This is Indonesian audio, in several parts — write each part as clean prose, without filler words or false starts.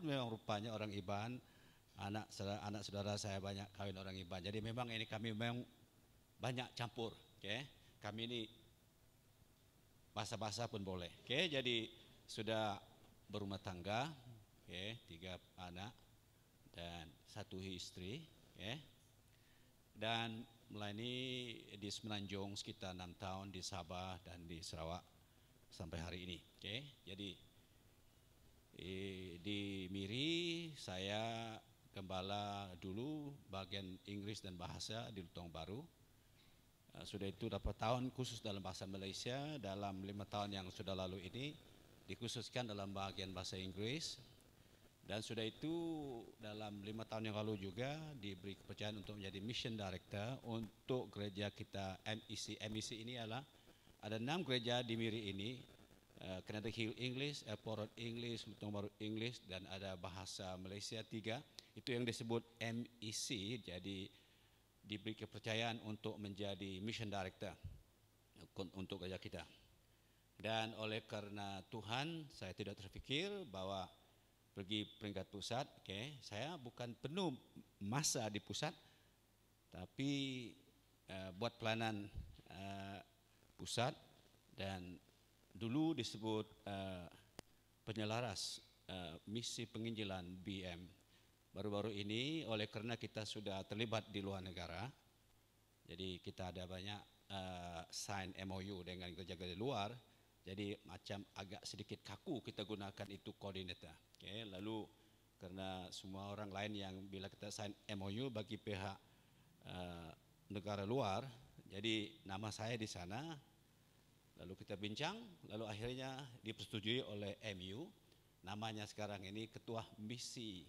memang rupanya orang Iban, anak saudara saya banyak kawin orang Iban. Jadi memang ini kami memang banyak campur. Okay? Kami ini bahasa-bahasa pun boleh. Okay? Jadi sudah berumah tangga, okay? 3 anak dan 1 istri. Okay? Dan melayani di Semenanjung sekitar 6 tahun, di Sabah dan di Sarawak sampai hari ini. Okay? Jadi di Miri saya gembala dulu bagian Inggris dan bahasa di Lutong Baru. Sudah itu dapat tahun khusus dalam bahasa Malaysia. Dalam 5 tahun yang sudah lalu ini dikhususkan dalam bagian bahasa Inggris. Dan sudah itu dalam 5 tahun yang lalu juga diberi kepercayaan untuk menjadi Mission Director untuk gereja kita MEC. MEC ini adalah ada 6 gereja di Miri ini. Canada Hill English, Airport Road English, Lutong Baru English, dan ada bahasa Malaysia 3. Itu yang disebut MEC. Jadi diberi kepercayaan untuk menjadi Mission Director untuk gereja kita. Dan oleh karena Tuhan, saya tidak terfikir bahwa pergi peringkat pusat. Okay. Saya bukan penuh masa di pusat, tapi buat pelayanan pusat, dan dulu disebut penyelaras misi penginjilan BM. Baru-baru ini oleh karena kita sudah terlibat di luar negara, jadi kita ada banyak sign MOU dengan gereja-gereja luar. Jadi macam agak sedikit kaku kita gunakan itu koordinator. Okay. Lalu karena semua orang lain yang bila kita sign MOU bagi pihak negara luar, jadi nama saya di sana. Lalu kita bincang, lalu akhirnya dipersetujui oleh MU. Namanya sekarang ini Ketua Misi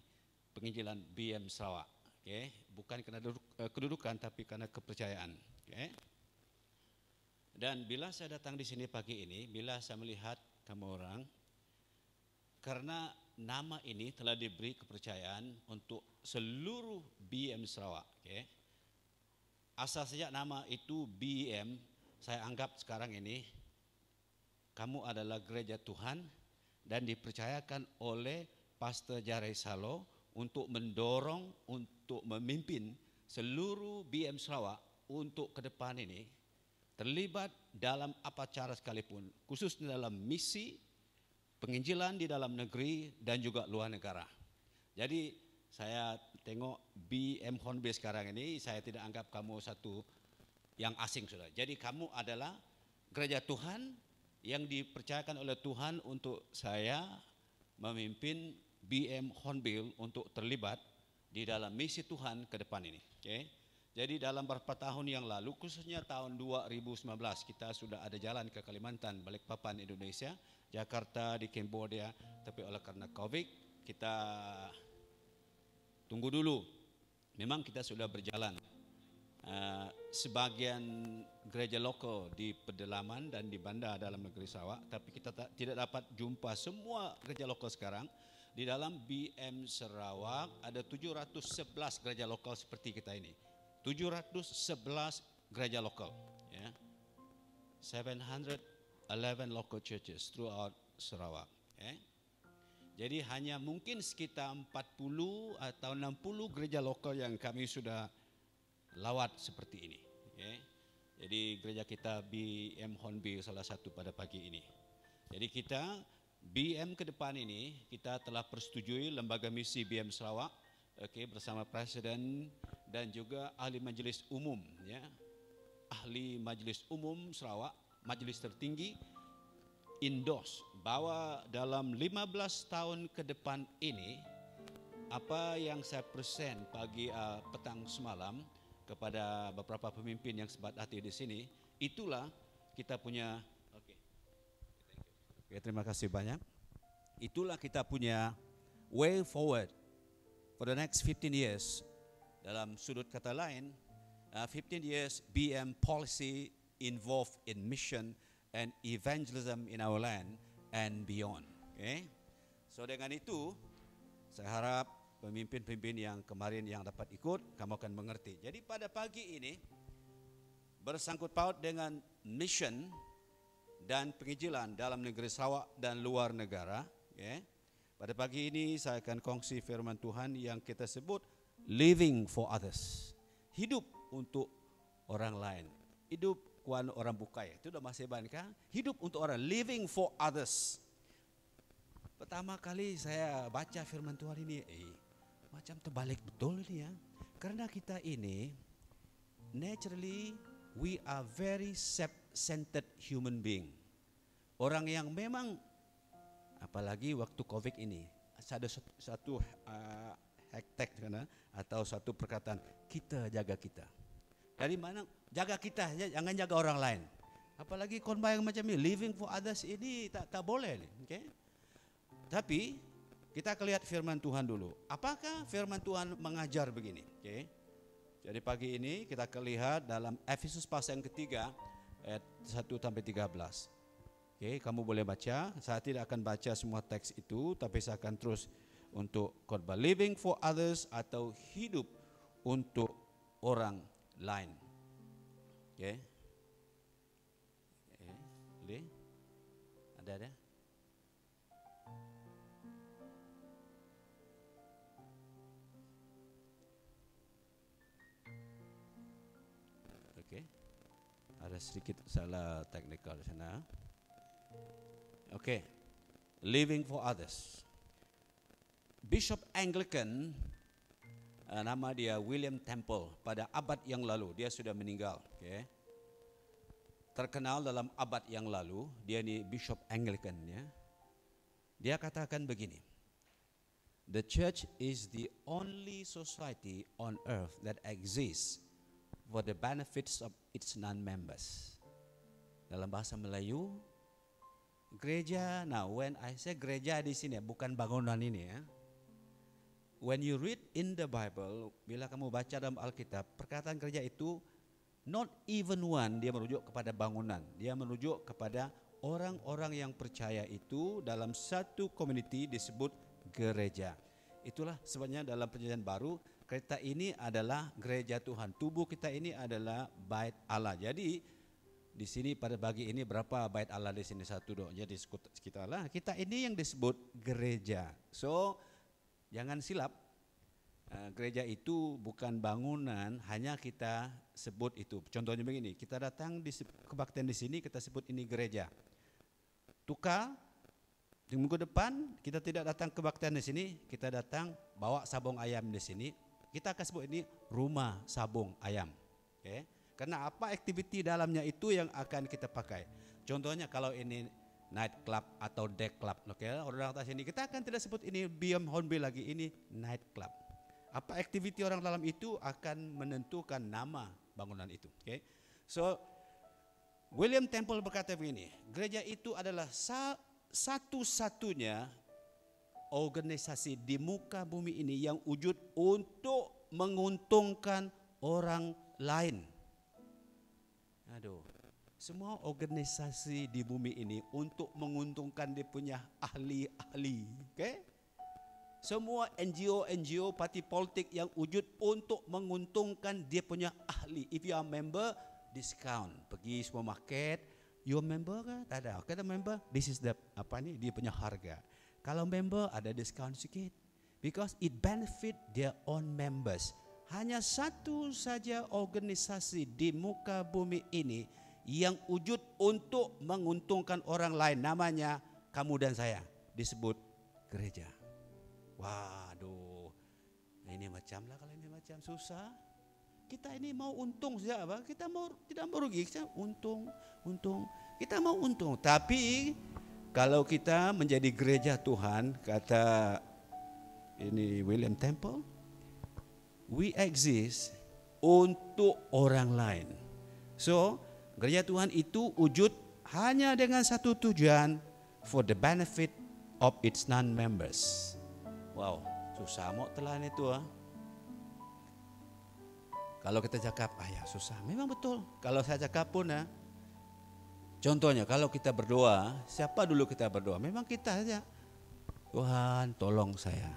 Penginjilan BM Sarawak. Okay. Bukan karena kedudukan, tapi karena kepercayaan. Okay. Dan bila saya datang di sini pagi ini, bila saya melihat kamu orang, karena nama ini telah diberi kepercayaan untuk seluruh BM Sarawak. Okay. Asal sejak nama itu BM, saya anggap sekarang ini kamu adalah gereja Tuhan dan dipercayakan oleh Pastor Jarai Salo untuk mendorong, untuk memimpin seluruh BM Sarawak untuk ke depan ini terlibat dalam apa cara sekalipun, khususnya dalam misi penginjilan di dalam negeri dan juga luar negara. Jadi saya tengok BM Hornbill sekarang ini, saya tidak anggap kamu satu yang asing sudah. Jadi kamu adalah gereja Tuhan yang dipercayakan oleh Tuhan untuk saya memimpin BM Hornbill untuk terlibat di dalam misi Tuhan ke depan ini. Okay. Jadi dalam beberapa tahun yang lalu, khususnya tahun 2019, kita sudah ada jalan ke Kalimantan, Balikpapan, Indonesia, Jakarta, di Cambodia, tapi oleh karena COVID, kita tunggu dulu. Memang kita sudah berjalan. Sebagian gereja lokal di pedalaman dan di bandar dalam negeri Sarawak, tapi kita tidak dapat jumpa semua gereja lokal sekarang. Di dalam BM Sarawak ada 711 gereja lokal seperti kita ini. 711 gereja lokal, ya. 711 local churches throughout Sarawak. Jadi hanya mungkin sekitar 40 atau 60 gereja lokal yang kami sudah lawat seperti ini. Okay. Jadi gereja kita BM Hornbill salah satu pada pagi ini. Jadi kita BM ke depan ini kita telah persetujui lembaga misi BM Sarawak, okay, bersama Presiden dan juga ahli majlis umum, ya. Ahli majlis umum Sarawak, majlis tertinggi, endorse bahwa dalam 15 tahun ke depan ini apa yang saya present pagi petang semalam kepada beberapa pemimpin yang sebat hati di sini, itulah kita punya. Okay, terima kasih banyak. Itulah kita punya way forward for the next 15 years. Dalam sudut kata lain, 15 years BM policy involved in mission and evangelism in our land and beyond. Okay? So dengan itu, saya harap pemimpin-pemimpin yang kemarin yang dapat ikut, kamu akan mengerti. Jadi pada pagi ini, bersangkut paut dengan mission dan penginjilan dalam negeri Sarawak dan luar negara, okay? Pada pagi ini saya akan kongsi firman Tuhan yang kita sebut living for others. Hidup untuk orang lain. Hidup kuan orang bukai. Itu udah masih banyak kan? Hidup untuk orang, living for others. Pertama kali saya baca firman Tuhan ini, macam terbalik betul ini ya. Karena kita ini naturally we are very self-centered human being. Orang yang memang, apalagi waktu COVID ini, ada satu hashtag atau satu perkataan, kita jaga kita. Dari mana jaga kita, jangan jaga orang lain. Apalagi korban yang macam ini, living for others ini tak boleh. Okay? Tapi kita akan lihat firman Tuhan dulu. Apakah firman Tuhan mengajar begini? Okay? Jadi pagi ini kita akan lihat dalam Efesus pasal yang ketiga ayat 1-13. Oke, kamu boleh baca. Saya tidak akan baca semua teks itu, tapi saya akan terus untuk khotbah living for others atau hidup untuk orang lain. Oke. Boleh? Ada? Oke. Ada sedikit salah teknikal di sana. Oke, living for others. Bishop Anglican, nama dia William Temple, pada abad yang lalu, dia sudah meninggal. Okay. Terkenal dalam abad yang lalu, dia ini Bishop Anglican. Ya. Dia katakan begini, the church is the only society on earth that exists for the benefits of its non-members. Dalam bahasa Melayu, gereja, now when I say gereja di sini bukan bangunan ini ya. When you read in the Bible, bila kamu baca dalam Alkitab, perkataan gereja itu not even one, dia merujuk kepada bangunan. Dia merujuk kepada orang-orang yang percaya itu dalam satu community disebut gereja. Itulah sebabnya dalam perjanjian baru, kita ini adalah gereja Tuhan. Tubuh kita ini adalah bait Allah. Jadi di sini pada pagi ini berapa bait Allah di sini? Satu dong. Jadi kita ini yang disebut gereja. So jangan silap, gereja itu bukan bangunan, hanya kita sebut itu. Contohnya begini, kita datang di kebaktian di sini, kita sebut ini gereja. Tukar di minggu depan kita tidak datang kebaktian di sini, kita datang bawa sabung ayam di sini, kita akan sebut ini rumah sabung ayam. Okay? Karena apa aktiviti dalamnya itu yang akan kita pakai. Contohnya kalau ini night club atau day club, okay? Orang atas ini kita akan tidak sebut ini Beyond Hornbill lagi, ini night club. Apa aktiviti orang dalam itu akan menentukan nama bangunan itu. Okay? So William Temple berkata begini, gereja itu adalah satu-satunya organisasi di muka bumi ini yang wujud untuk menguntungkan orang lain. Aduh, semua organisasi di bumi ini untuk menguntungkan dia punya ahli-ahli, okay? Semua NGO, parti politik yang wujud untuk menguntungkan dia punya ahli. If you are member, discount. Pergi supermarket, you member kan? Tak ada. Kata member, this is the dia punya harga. Kalau member ada discount sedikit, because it benefit their own members. Hanya satu saja organisasi di muka bumi ini yang wujud untuk menguntungkan orang lain. Namanya kamu dan saya, disebut gereja. Waduh, ini macam lah, kalau ini macam susah. Kita ini mau untung saja, apa? Kita mau tidak mau rugi, kita untung. Kita mau untung. Tapi kalau kita menjadi gereja Tuhan, kata ini William Temple, we exist untuk orang lain. So, gereja Tuhan itu wujud hanya dengan satu tujuan, for the benefit of its non-members. Wow, susah mau telan itu. Kalau kita cakap, ya susah. Memang betul. Kalau saya cakap pun, contohnya kalau kita berdoa, siapa dulu kita berdoa? Memang kita saja. Tuhan tolong saya.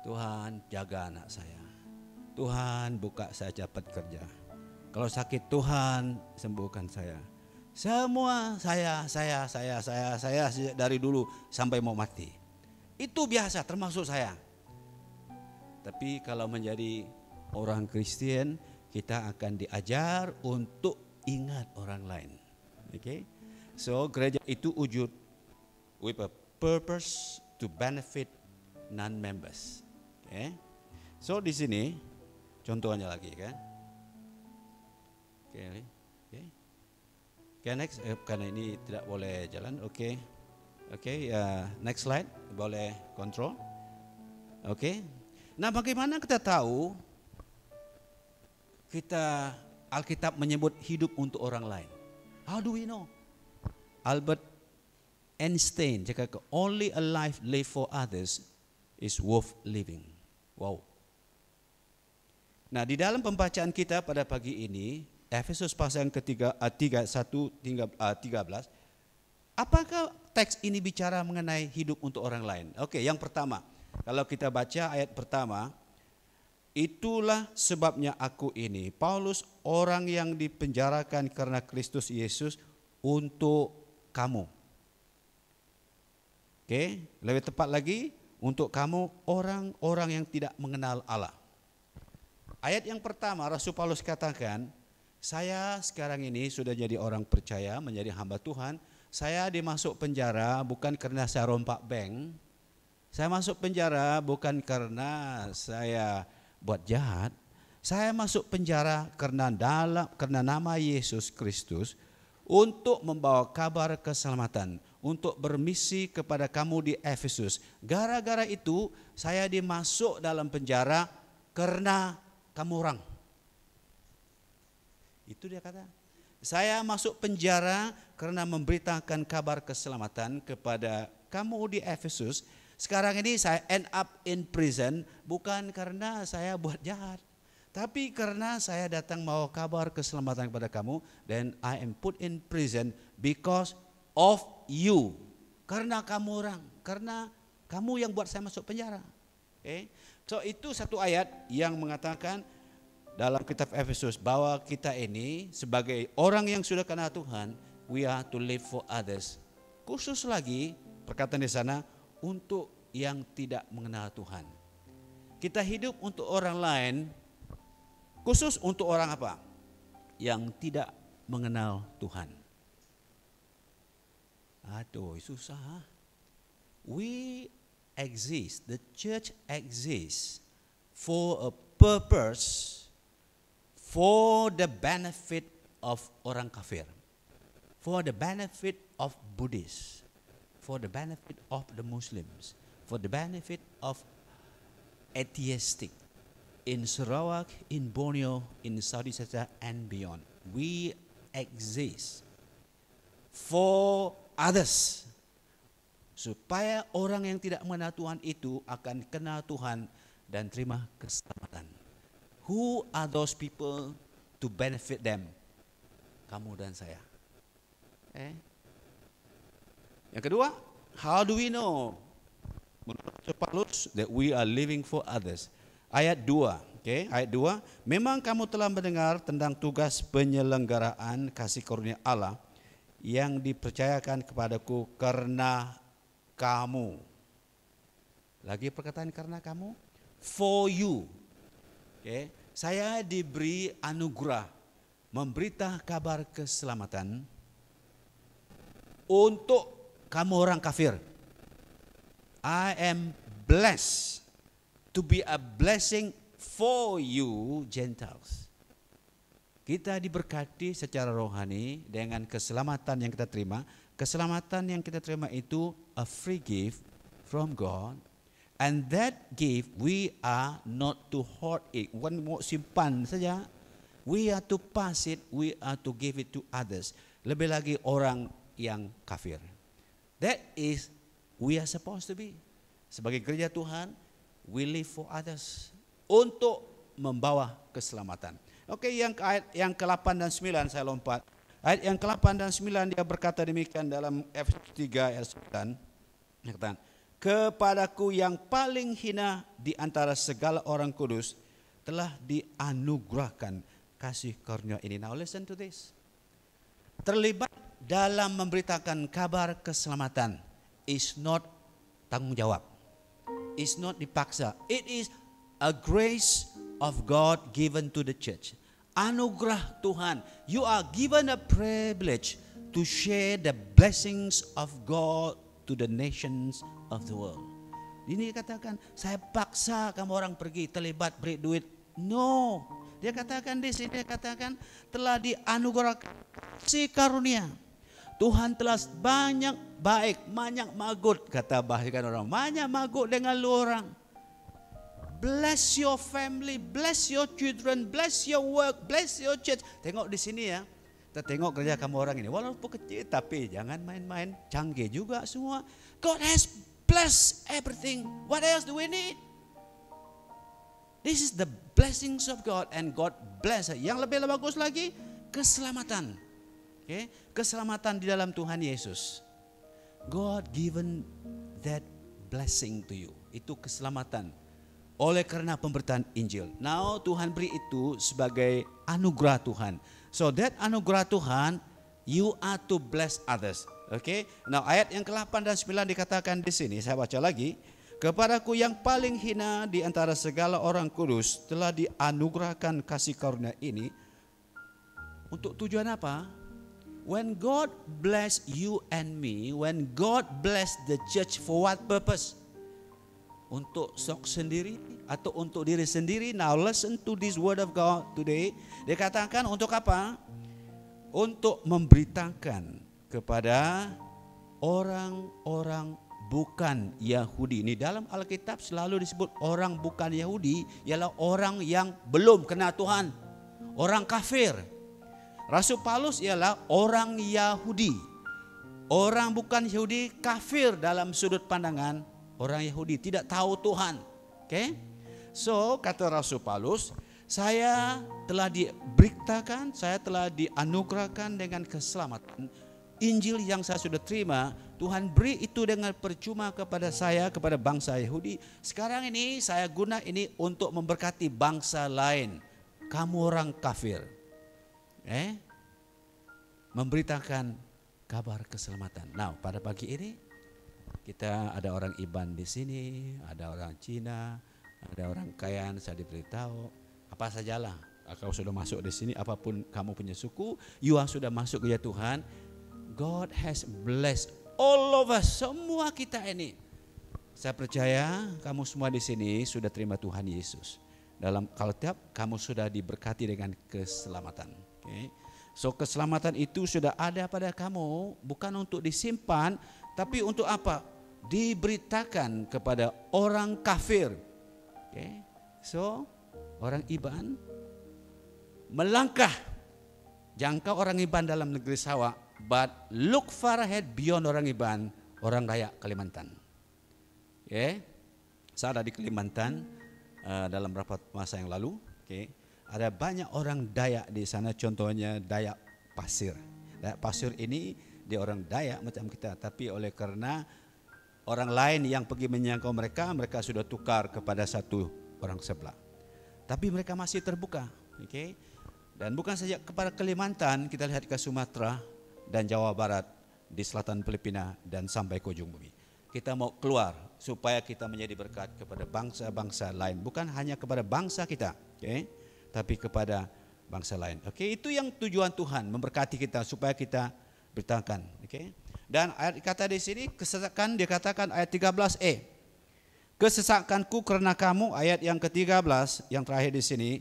Tuhan jaga anak saya. Tuhan buka saya cepat kerja. Kalau sakit Tuhan sembuhkan saya. Semua saya dari dulu sampai mau mati. Itu biasa termasuk saya. Tapi kalau menjadi orang Kristen, kita akan diajar untuk ingat orang lain. Okay? So gereja itu wujud with a purpose to benefit non-members. Okay? So di sini contohnya lagi kan. Okay. Okay. Okay, next, karena ini tidak boleh jalan. Oke. Oke, next slide, boleh kontrol. Oke. Nah, bagaimana kita tahu Alkitab menyebut hidup untuk orang lain? How do we know? Albert Einstein cakap, only a life lived for others is worth living. Wow. Nah, di dalam pembacaan kita pada pagi ini, Efesus pasal yang ketiga 31-13, apakah teks ini bicara mengenai hidup untuk orang lain? Oke, yang pertama, kalau kita baca ayat pertama, itulah sebabnya aku ini, Paulus, orang yang dipenjarakan karena Kristus Yesus untuk kamu. Oke, lebih tepat lagi, untuk kamu orang-orang yang tidak mengenal Allah. Ayat yang pertama, Rasul Paulus katakan, saya sekarang ini sudah jadi orang percaya, menjadi hamba Tuhan. Saya dimasuk penjara bukan karena saya rompak bank. Saya masuk penjara bukan karena saya buat jahat. Saya masuk penjara karena nama Yesus Kristus untuk membawa kabar keselamatan, untuk bermisi kepada kamu di Efesus. Gara-gara itu saya dimasuk dalam penjara karena kamu orang. Itu dia kata. Saya masuk penjara karena memberitakan kabar keselamatan kepada kamu di Efesus. Sekarang ini saya end up in prison bukan karena saya buat jahat, tapi karena saya datang mau kabar keselamatan kepada kamu. Dan I am put in prison because of you. Karena kamu orang, karena kamu yang buat saya masuk penjara. Okay? So itu satu ayat yang mengatakan dalam kitab Efesus bahwa kita ini sebagai orang yang sudah kenal Tuhan, we are to live for others. Khusus lagi perkataan di sana untuk yang tidak mengenal Tuhan. Kita hidup untuk orang lain, khusus untuk orang apa? Yang tidak mengenal Tuhan. Aduh, susah. We exist, the church exists for a purpose, for the benefit of orang kafir, for the benefit of Buddhists, for the benefit of the Muslims, for the benefit of atheistic in Sarawak, in Borneo, in Southeast Asia and beyond. We exist for others, supaya orang yang tidak mengenal Tuhan itu akan kenal Tuhan dan terima keselamatan. Who are those people to benefit them? Kamu dan saya. Yang kedua, how do we know? Menurut Paulus that we are living for others. Ayat 2, ayat 2, memang kamu telah mendengar tentang tugas penyelenggaraan kasih karunia Allah yang dipercayakan kepadaku karena kamu. Lagi perkataan karena kamu, for you. Saya diberi anugerah memberita kabar keselamatan untuk kamu orang kafir. I am blessed to be a blessing for you Gentiles. Kita diberkati secara rohani dengan keselamatan yang kita terima. Keselamatan yang kita terima itu a free gift from God. And that gift we are not to hoard it. Bukan mau simpan saja. We are to pass it. We are to give it to others. Lebih lagi orang yang kafir. That is we are supposed to be. Sebagai gereja Tuhan, we live for others. Untuk membawa keselamatan. Oke, yang ke-8 dan 9 saya lompat. Ayat yang ke-8 dan 9 dia berkata demikian dalam Efesus 3 ayat 9. Kepadaku yang paling hina di antara segala orang kudus telah dianugerahkan kasih karunia ini. Now listen to this. Terlibat dalam memberitakan kabar keselamatan is not tanggung jawab. is not dipaksa. It is a grace of God given to the church. Anugerah Tuhan. You are given a privilege to share the blessings of God to the nations of the world. Ini katakan, saya paksa kamu orang pergi terlibat beri duit. No. Dia katakan di sini, dia katakan telah dianugerahkan kasih karunia. Tuhan telah banyak baik, banyak magut, kata bahkan orang, banyak magut dengan lu orang. Bless your family, bless your children, bless your work, bless your church. Tengok di sini ya, kita tengok kerja kamu orang ini, walaupun kecil tapi jangan main-main, canggih juga semua. God has blessed everything. What else do we need? This is the blessings of God, and God bless. Yang lebih bagus lagi, keselamatan. Okay? Keselamatan di dalam Tuhan Yesus. God given that blessing to you. Itu keselamatan oleh karena pemberitaan Injil. Now Tuhan beri itu sebagai anugerah Tuhan. So that anugerah Tuhan, you are to bless others. Okay? Now ayat yang ke-8 dan 9 dikatakan di sini, saya baca lagi. Kepadaku yang paling hina di antara segala orang kudus telah dianugerahkan kasih karunia ini. Untuk tujuan apa? When God bless you and me, when God bless the church, for what purpose? Untuk sok sendiri atau untuk diri sendiri? Now listen to this word of God today. Dia katakan untuk apa? Untuk memberitakan kepada orang-orang bukan Yahudi. Ini dalam Alkitab selalu disebut orang bukan Yahudi, ialah orang yang belum kenal Tuhan, orang kafir. Rasul Paulus ialah orang Yahudi. Orang bukan Yahudi kafir dalam sudut pandangan orang Yahudi, tidak tahu Tuhan. Okay? So kata Rasul Paulus, saya telah diberitakan, saya telah dianugerahkan dengan keselamatan. Injil yang saya sudah terima, Tuhan beri itu dengan percuma kepada saya, kepada bangsa Yahudi. Sekarang ini saya guna ini untuk memberkati bangsa lain. Kamu orang kafir. Memberitakan kabar keselamatan. Nah, pada pagi ini kita ada orang Iban di sini, ada orang Cina, ada orang Kayan, saya diberitahu. Apa sajalah, kau sudah masuk di sini, apapun kamu punya suku, you sudah masuk ke Tuhan. God has blessed all of us, semua kita ini. Saya percaya kamu semua di sini sudah terima Tuhan Yesus. Dalam Alkitab kamu sudah diberkati dengan keselamatan. Okay? So keselamatan itu sudah ada pada kamu, bukan untuk disimpan, tapi untuk apa? Diberitakan kepada orang kafir. Okay? So orang Iban melangkah jangkau orang Iban dalam negeri Sarawak. But look far ahead beyond orang Iban, orang Dayak Kalimantan. Okay. Saya ada di Kalimantan dalam beberapa masa yang lalu. Okay. Ada banyak orang Dayak di sana, contohnya Dayak Pasir. Dayak Pasir ini dia orang Dayak macam kita, tapi oleh karena orang lain yang pergi menyangkau mereka, mereka sudah tukar kepada satu orang sebelah. Tapi mereka masih terbuka. Okay. Dan bukan saja kepada Kalimantan, kita lihat ke Sumatera dan Jawa Barat, di selatan Filipina dan sampai ke ujung bumi. Kita mau keluar supaya kita menjadi berkat kepada bangsa-bangsa lain, bukan hanya kepada bangsa kita, okay? Tapi kepada bangsa lain. Okay? Itu yang tujuan Tuhan, memberkati kita supaya kita beritakan. Okay? Dan ayat kata di sini kesesakan, dikatakan ayat 13e. Kesesakanku karena kamu, ayat yang ke-13 yang terakhir di sini.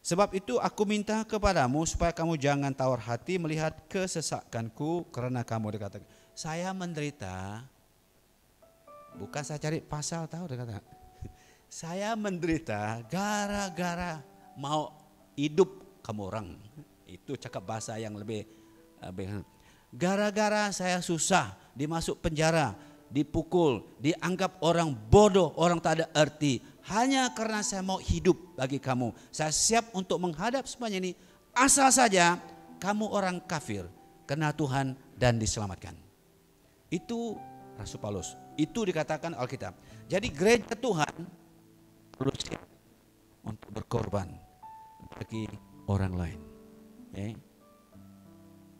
Sebab itu aku minta kepadamu supaya kamu jangan tawar hati melihat kesesakanku karena kamu, dikatakan. Saya menderita, bukan saya cari pasal tahu, dikatakan. Saya menderita gara-gara mau hidup kamu orang. Itu cakap bahasa yang lebih gara-gara saya susah, dimasuk penjara, dipukul, dianggap orang bodoh, orang tak ada arti. Hanya karena saya mau hidup bagi kamu. Saya siap untuk menghadap semuanya ini. Asal saja kamu orang kafir, kena Tuhan dan diselamatkan. Itu Rasul Paulus. Itu dikatakan Alkitab. Jadi gereja Tuhan perlu siap untuk berkorban bagi orang lain. Okay.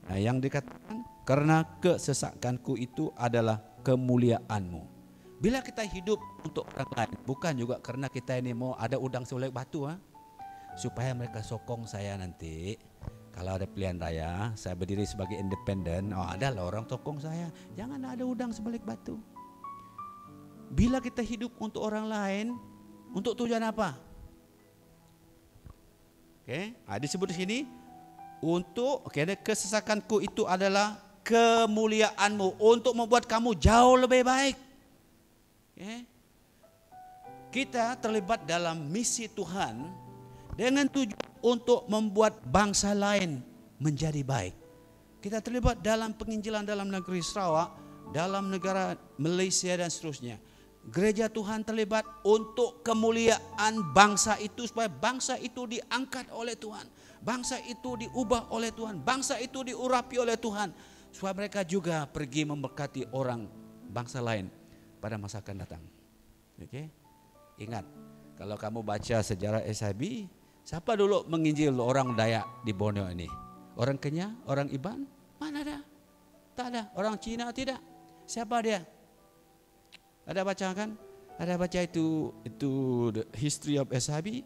Nah, yang dikatakan karena kesesakanku itu adalah kemuliaanmu. Bila kita hidup untuk orang lain, bukan juga karena kita ini mau ada udang sebalik batu, supaya mereka sokong saya nanti. Kalau ada pilihan raya, saya berdiri sebagai independen, ada lah orang sokong saya. Jangan ada udang sebalik batu. Bila kita hidup untuk orang lain, untuk tujuan apa? Disebut di sini untuk kesesakanku itu adalah kemuliaanmu, untuk membuat kamu jauh lebih baik. Kita terlibat dalam misi Tuhan dengan tujuan untuk membuat bangsa lain menjadi baik. Kita terlibat dalam penginjilan dalam negeri Sarawak, dalam negara Malaysia dan seterusnya. Gereja Tuhan terlibat untuk kemuliaan bangsa itu, supaya bangsa itu diangkat oleh Tuhan, bangsa itu diubah oleh Tuhan, bangsa itu diurapi oleh Tuhan, supaya mereka juga pergi memberkati orang bangsa lain pada masa akan datang. Ingat, kalau kamu baca sejarah SIB, siapa dulu menginjil orang Dayak di Borneo ini? Orang Kenyah, orang Iban? Mana ada? Tak ada. Orang Cina tidak. Siapa dia? Ada baca kan? Ada baca itu the history of SIB.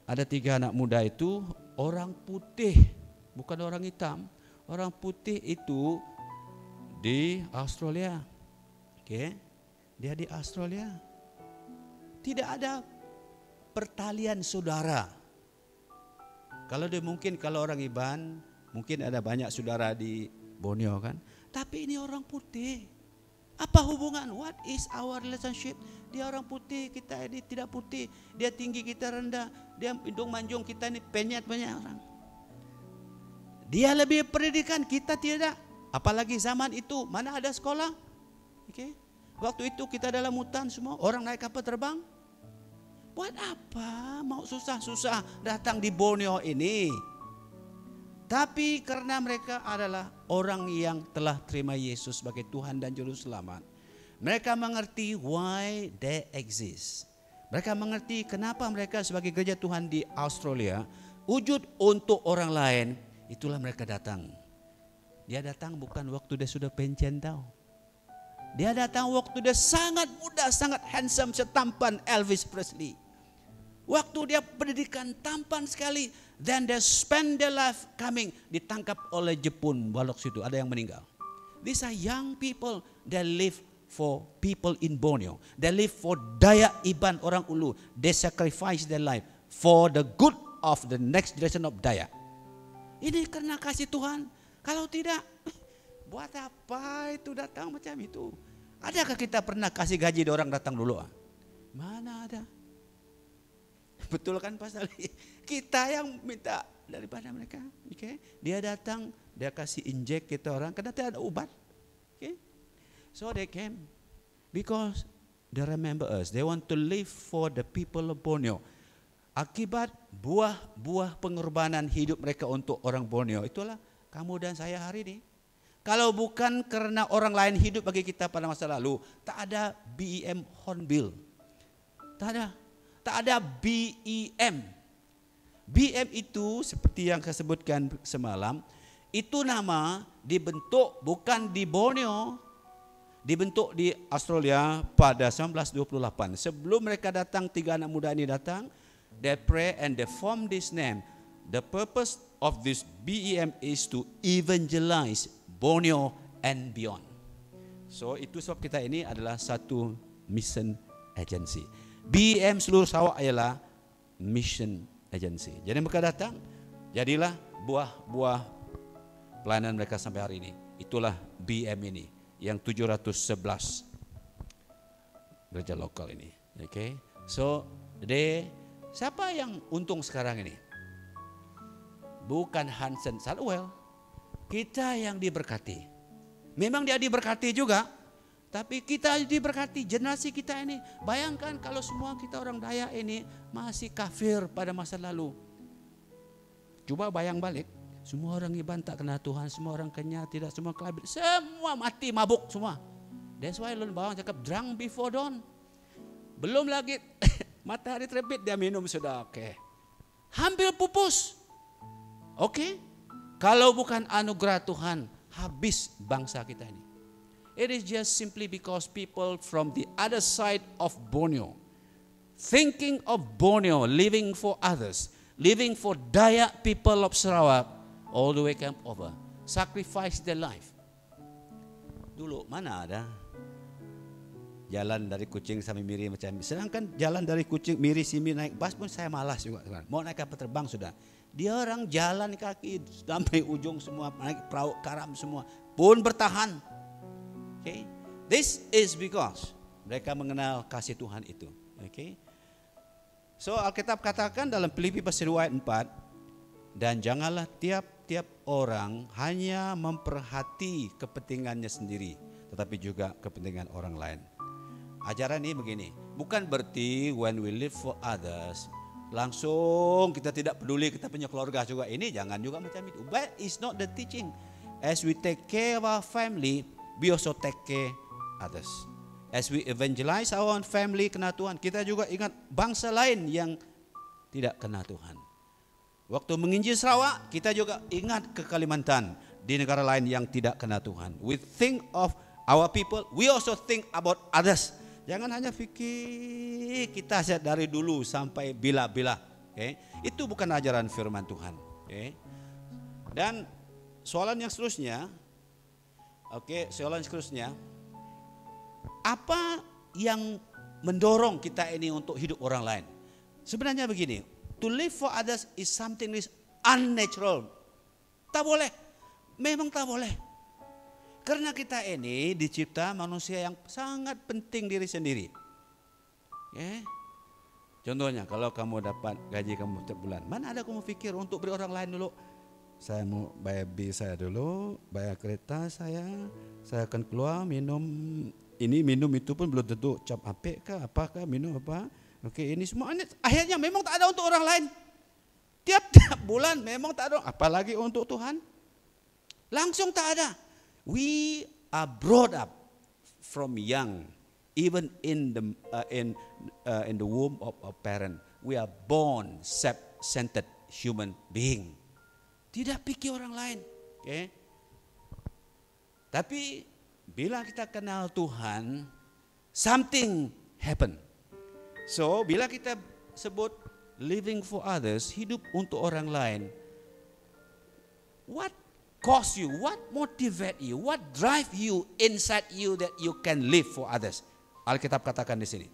Ada 3 anak muda itu orang putih, bukan orang hitam. Orang putih itu di Australia. Dia di Australia. Tidak ada pertalian saudara. Kalau dia mungkin, kalau orang Iban, mungkin ada banyak saudara di Borneo kan. Tapi ini orang putih. Apa hubungan? What is our relationship? Dia orang putih, kita ini tidak putih. Dia tinggi, kita rendah. Dia hidung manjung, kita ini penyet banyak orang. Dia lebih pendidikan, kita tidak. Apalagi zaman itu, mana ada sekolah? Waktu itu kita dalam hutan semua, orang naik kapal terbang. Buat apa mau susah-susah datang di Borneo ini? Tapi karena mereka adalah orang yang telah terima Yesus sebagai Tuhan dan Juru Selamat, mereka mengerti why they exist. Mereka mengerti kenapa mereka sebagai gereja Tuhan di Australia wujud untuk orang lain. Itulah mereka datang. Dia datang bukan waktu dia sudah pensiun tahu. Dia datang waktu dia sangat muda, sangat handsome, setampan Elvis Presley. Waktu dia pendidikan tampan sekali, then they spend their life coming, ditangkap oleh Jepun, balok situ, ada yang meninggal. These are young people that live for people in Borneo. They live for Dayak Iban, orang Ulu. They sacrifice their life for the good of the next generation of Dayak. Ini karena kasih Tuhan. Kalau tidak, buat apa itu datang macam itu? Adakah kita pernah kasih gaji orang datang dulu? Mana ada? Betul kan Pastor? Kita yang minta daripada mereka. Dia datang, dia kasih injek kita orang, karena tidak ada obat. So they came because they remember us. They want to live for the people of Borneo. Akibat buah pengorbanan hidup mereka untuk orang Borneo, itulah kamu dan saya hari ini. Kalau bukan karena orang lain hidup bagi kita pada masa lalu, tak ada BEM Hornbill. Tak ada BEM. BEM itu seperti yang saya sebutkan semalam, itu nama dibentuk bukan di Borneo, dibentuk di Australia pada 1928. Sebelum mereka datang, 3 anak muda ini datang, they pray and they form this name. The purpose of this BEM is to evangelize Borneo and beyond. So itu sebab kita ini adalah satu mission agency. BEM seluruh Sarawak ialah mission agency. Jadi mereka datang, jadilah buah pelayanan mereka sampai hari ini. Itulah BEM ini yang 711 gereja lokal ini. So siapa yang untung sekarang ini? Bukan Hansen Salwell. Kita yang diberkati. Memang dia diberkati juga, tapi kita diberkati, generasi kita ini. Bayangkan kalau semua kita orang Dayak ini masih kafir pada masa lalu. Coba bayang balik, semua orang Iban tak kenal Tuhan, semua orang Kenyah tidak, semua kelabit, semua mati mabuk semua. That's why Lun Bawang cakap drunk before dawn. Belum lagi matahari terbit dia minum sudah hampir pupus. Kalau bukan anugerah Tuhan, habis bangsa kita ini. It is just simply because people from the other side of Borneo, thinking of Borneo, living for others, living for Dayak people of Sarawak, all the way come over, sacrifice their life. Dulu mana ada jalan dari Kuching sampai Miri macam ini. Sedangkan jalan dari Kuching, Miri, Simi naik bas pun saya malas juga. Mau naik kapal terbang sudah. Dia orang jalan kaki sampai ujung semua, naik perahu karam semua, pun bertahan. Okay. This is because mereka mengenal kasih Tuhan itu. Okay. So Alkitab katakan dalam Filipi pasal 2 ayat 4, dan janganlah tiap-tiap orang hanya memperhati kepentingannya sendiri, tetapi juga kepentingan orang lain. Ajaran ini begini, bukan berarti when we live for others, langsung kita tidak peduli kita punya keluarga juga. Ini jangan juga macam itu. But it's not the teaching. As we take care of our family, we also take care others. As we evangelize our own family kena Tuhan, kita juga ingat bangsa lain yang tidak kena Tuhan. Waktu menginjil Sarawak, kita juga ingat ke Kalimantan, di negara lain yang tidak kena Tuhan. We think of our people, we also think about others. Jangan hanya fikir kita dari dulu sampai bila-bila. Okay? Itu bukan ajaran firman Tuhan. Okay? Dan soalan yang seterusnya, apa yang mendorong kita ini untuk hidup orang lain? Sebenarnya begini, to live for others is something is unnatural. Tak boleh, memang tak boleh. Karena kita ini dicipta manusia yang sangat penting diri sendiri. Contohnya kalau kamu dapat gaji kamu setiap bulan, mana ada kamu pikir untuk beri orang lain dulu? Saya mau bayar bil saya dulu, bayar kereta saya akan keluar minum ini minum itu pun belum tentu cap apek kah, apakah minum apa. Oke, ini semua ini akhirnya memang tak ada untuk orang lain. Tiap bulan memang tak ada, apalagi untuk Tuhan. Langsung tak ada. We are brought up from young, even in the womb of a parent. We are born self-centered human being. Tidak pikir orang lain. Okay? Tapi bila kita kenal Tuhan, something happen. So bila kita sebut living for others, hidup untuk orang lain, what cause you, what motivate you, what drive you inside you that you can live for others? Alkitab katakan di sini.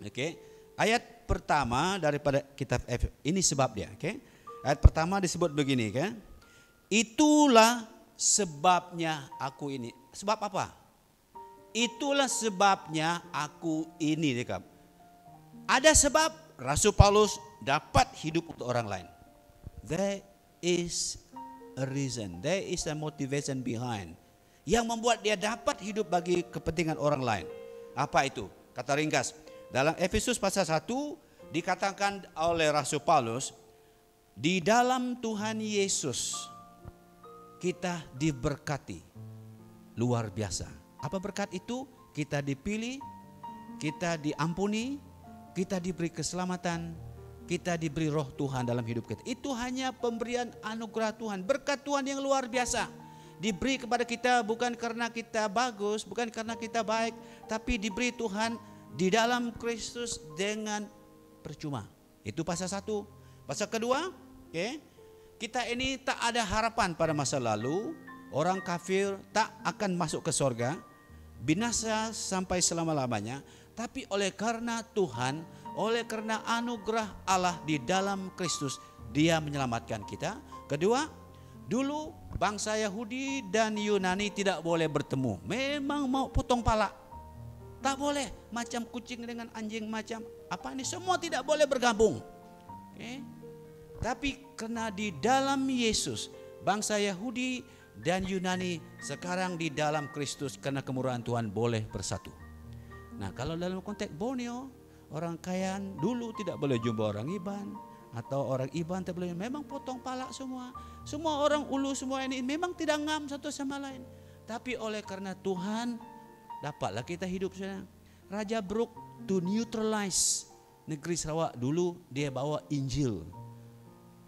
Oke. Ayat pertama daripada kitab Efesus, ini sebab dia, oke. Ayat pertama disebut begini, kan? Itulah sebabnya aku ini. Sebab apa? Itulah sebabnya aku ini, dekat. Ada sebab Rasul Paulus dapat hidup untuk orang lain. There is a reason, there is a motivation behind yang membuat dia dapat hidup bagi kepentingan orang lain. Apa itu? Kata ringkas, dalam Efesus pasal 1 dikatakan oleh Rasul Paulus, di dalam Tuhan Yesus kita diberkati luar biasa. Apa berkat itu? Kita dipilih, kita diampuni, kita diberi keselamatan, kita diberi roh Tuhan dalam hidup kita. Itu hanya pemberian anugerah Tuhan, berkat Tuhan yang luar biasa. Diberi kepada kita bukan karena kita bagus, bukan karena kita baik, tapi diberi Tuhan di dalam Kristus dengan percuma. Itu pasal 1. Pasal kedua, kita ini tak ada harapan pada masa lalu. Orang kafir tak akan masuk ke sorga, binasa sampai selama-lamanya. Tapi oleh karena Tuhan, oleh karena anugerah Allah di dalam Kristus, Dia menyelamatkan kita. Kedua, dulu bangsa Yahudi dan Yunani tidak boleh bertemu. Memang mau potong pala, tak boleh. Macam kucing dengan anjing, macam apa ini, semua tidak boleh bergabung. Tapi karena di dalam Yesus, bangsa Yahudi dan Yunani sekarang di dalam Kristus karena kemurahan Tuhan boleh bersatu. Nah, kalau dalam konteks Borneo, orang Kayan dulu tidak boleh jumpa orang Iban, atau orang Iban tak boleh, memang potong pala semua. Semua orang Ulu semua ini memang tidak ngam satu sama lain. Tapi oleh karena Tuhan, dapatlah kita hidup sana. Raja Brooke to neutralize negeri Sarawak dulu, dia bawa Injil.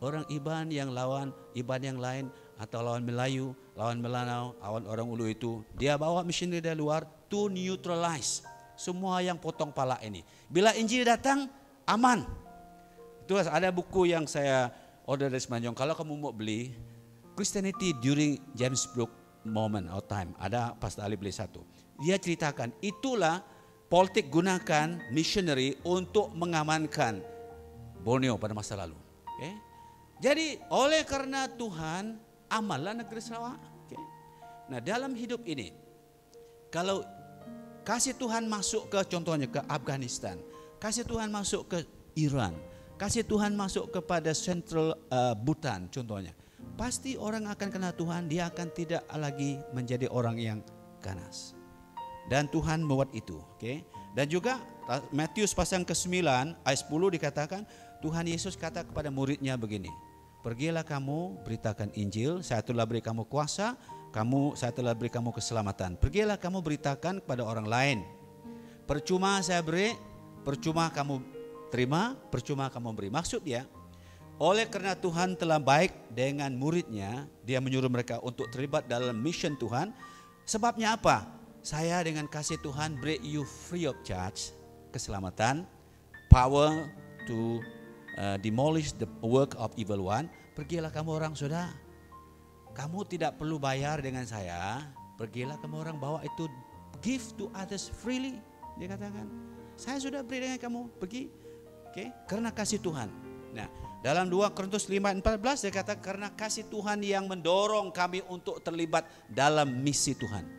Orang Iban yang lawan Iban yang lain, atau lawan Melayu, lawan Melanau, lawan orang Ulu itu, dia bawa missionary dari luar to neutralize semua yang potong pala ini. Bila Injil datang, aman. Itu ada buku yang saya order dari Semenanjung. Kalau kamu mau beli Christianity during James Brooke moment or time, ada Pastor Ali beli satu. Dia ceritakan itulah politik gunakan missionary untuk mengamankan Borneo pada masa lalu. Okay? Jadi oleh karena Tuhan amanlah negeri Sarawak. Okay? Nah dalam hidup ini kalau kasih Tuhan masuk ke contohnya ke Afghanistan, kasih Tuhan masuk ke Iran, kasih Tuhan masuk kepada Central Bhutan contohnya, pasti orang akan kenal Tuhan, dia akan tidak lagi menjadi orang yang ganas. Dan Tuhan membuat itu, okay? Dan juga Matius pasal ke-9 ayat 10 dikatakan, Tuhan Yesus kata kepada muridnya begini, pergilah kamu beritakan Injil, saya telah beri kamu kuasa, saya telah beri kamu keselamatan. Pergilah kamu beritakan kepada orang lain. Percuma saya beri, percuma kamu terima, percuma kamu beri. Maksud dia, oleh karena Tuhan telah baik dengan muridnya, dia menyuruh mereka untuk terlibat dalam mission Tuhan. Sebabnya apa? Saya dengan kasih Tuhan beri you free of charge, keselamatan, power to demolish the work of evil one. Pergilah kamu orang saudara, kamu tidak perlu bayar dengan saya. Pergilah kamu orang bawa itu, give to others freely. Dia katakan, saya sudah beri dengan kamu, pergi. Okay? Karena kasih Tuhan. Nah, dalam 2 Korintus 5:14 dia kata karena kasih Tuhan yang mendorong kami untuk terlibat dalam misi Tuhan.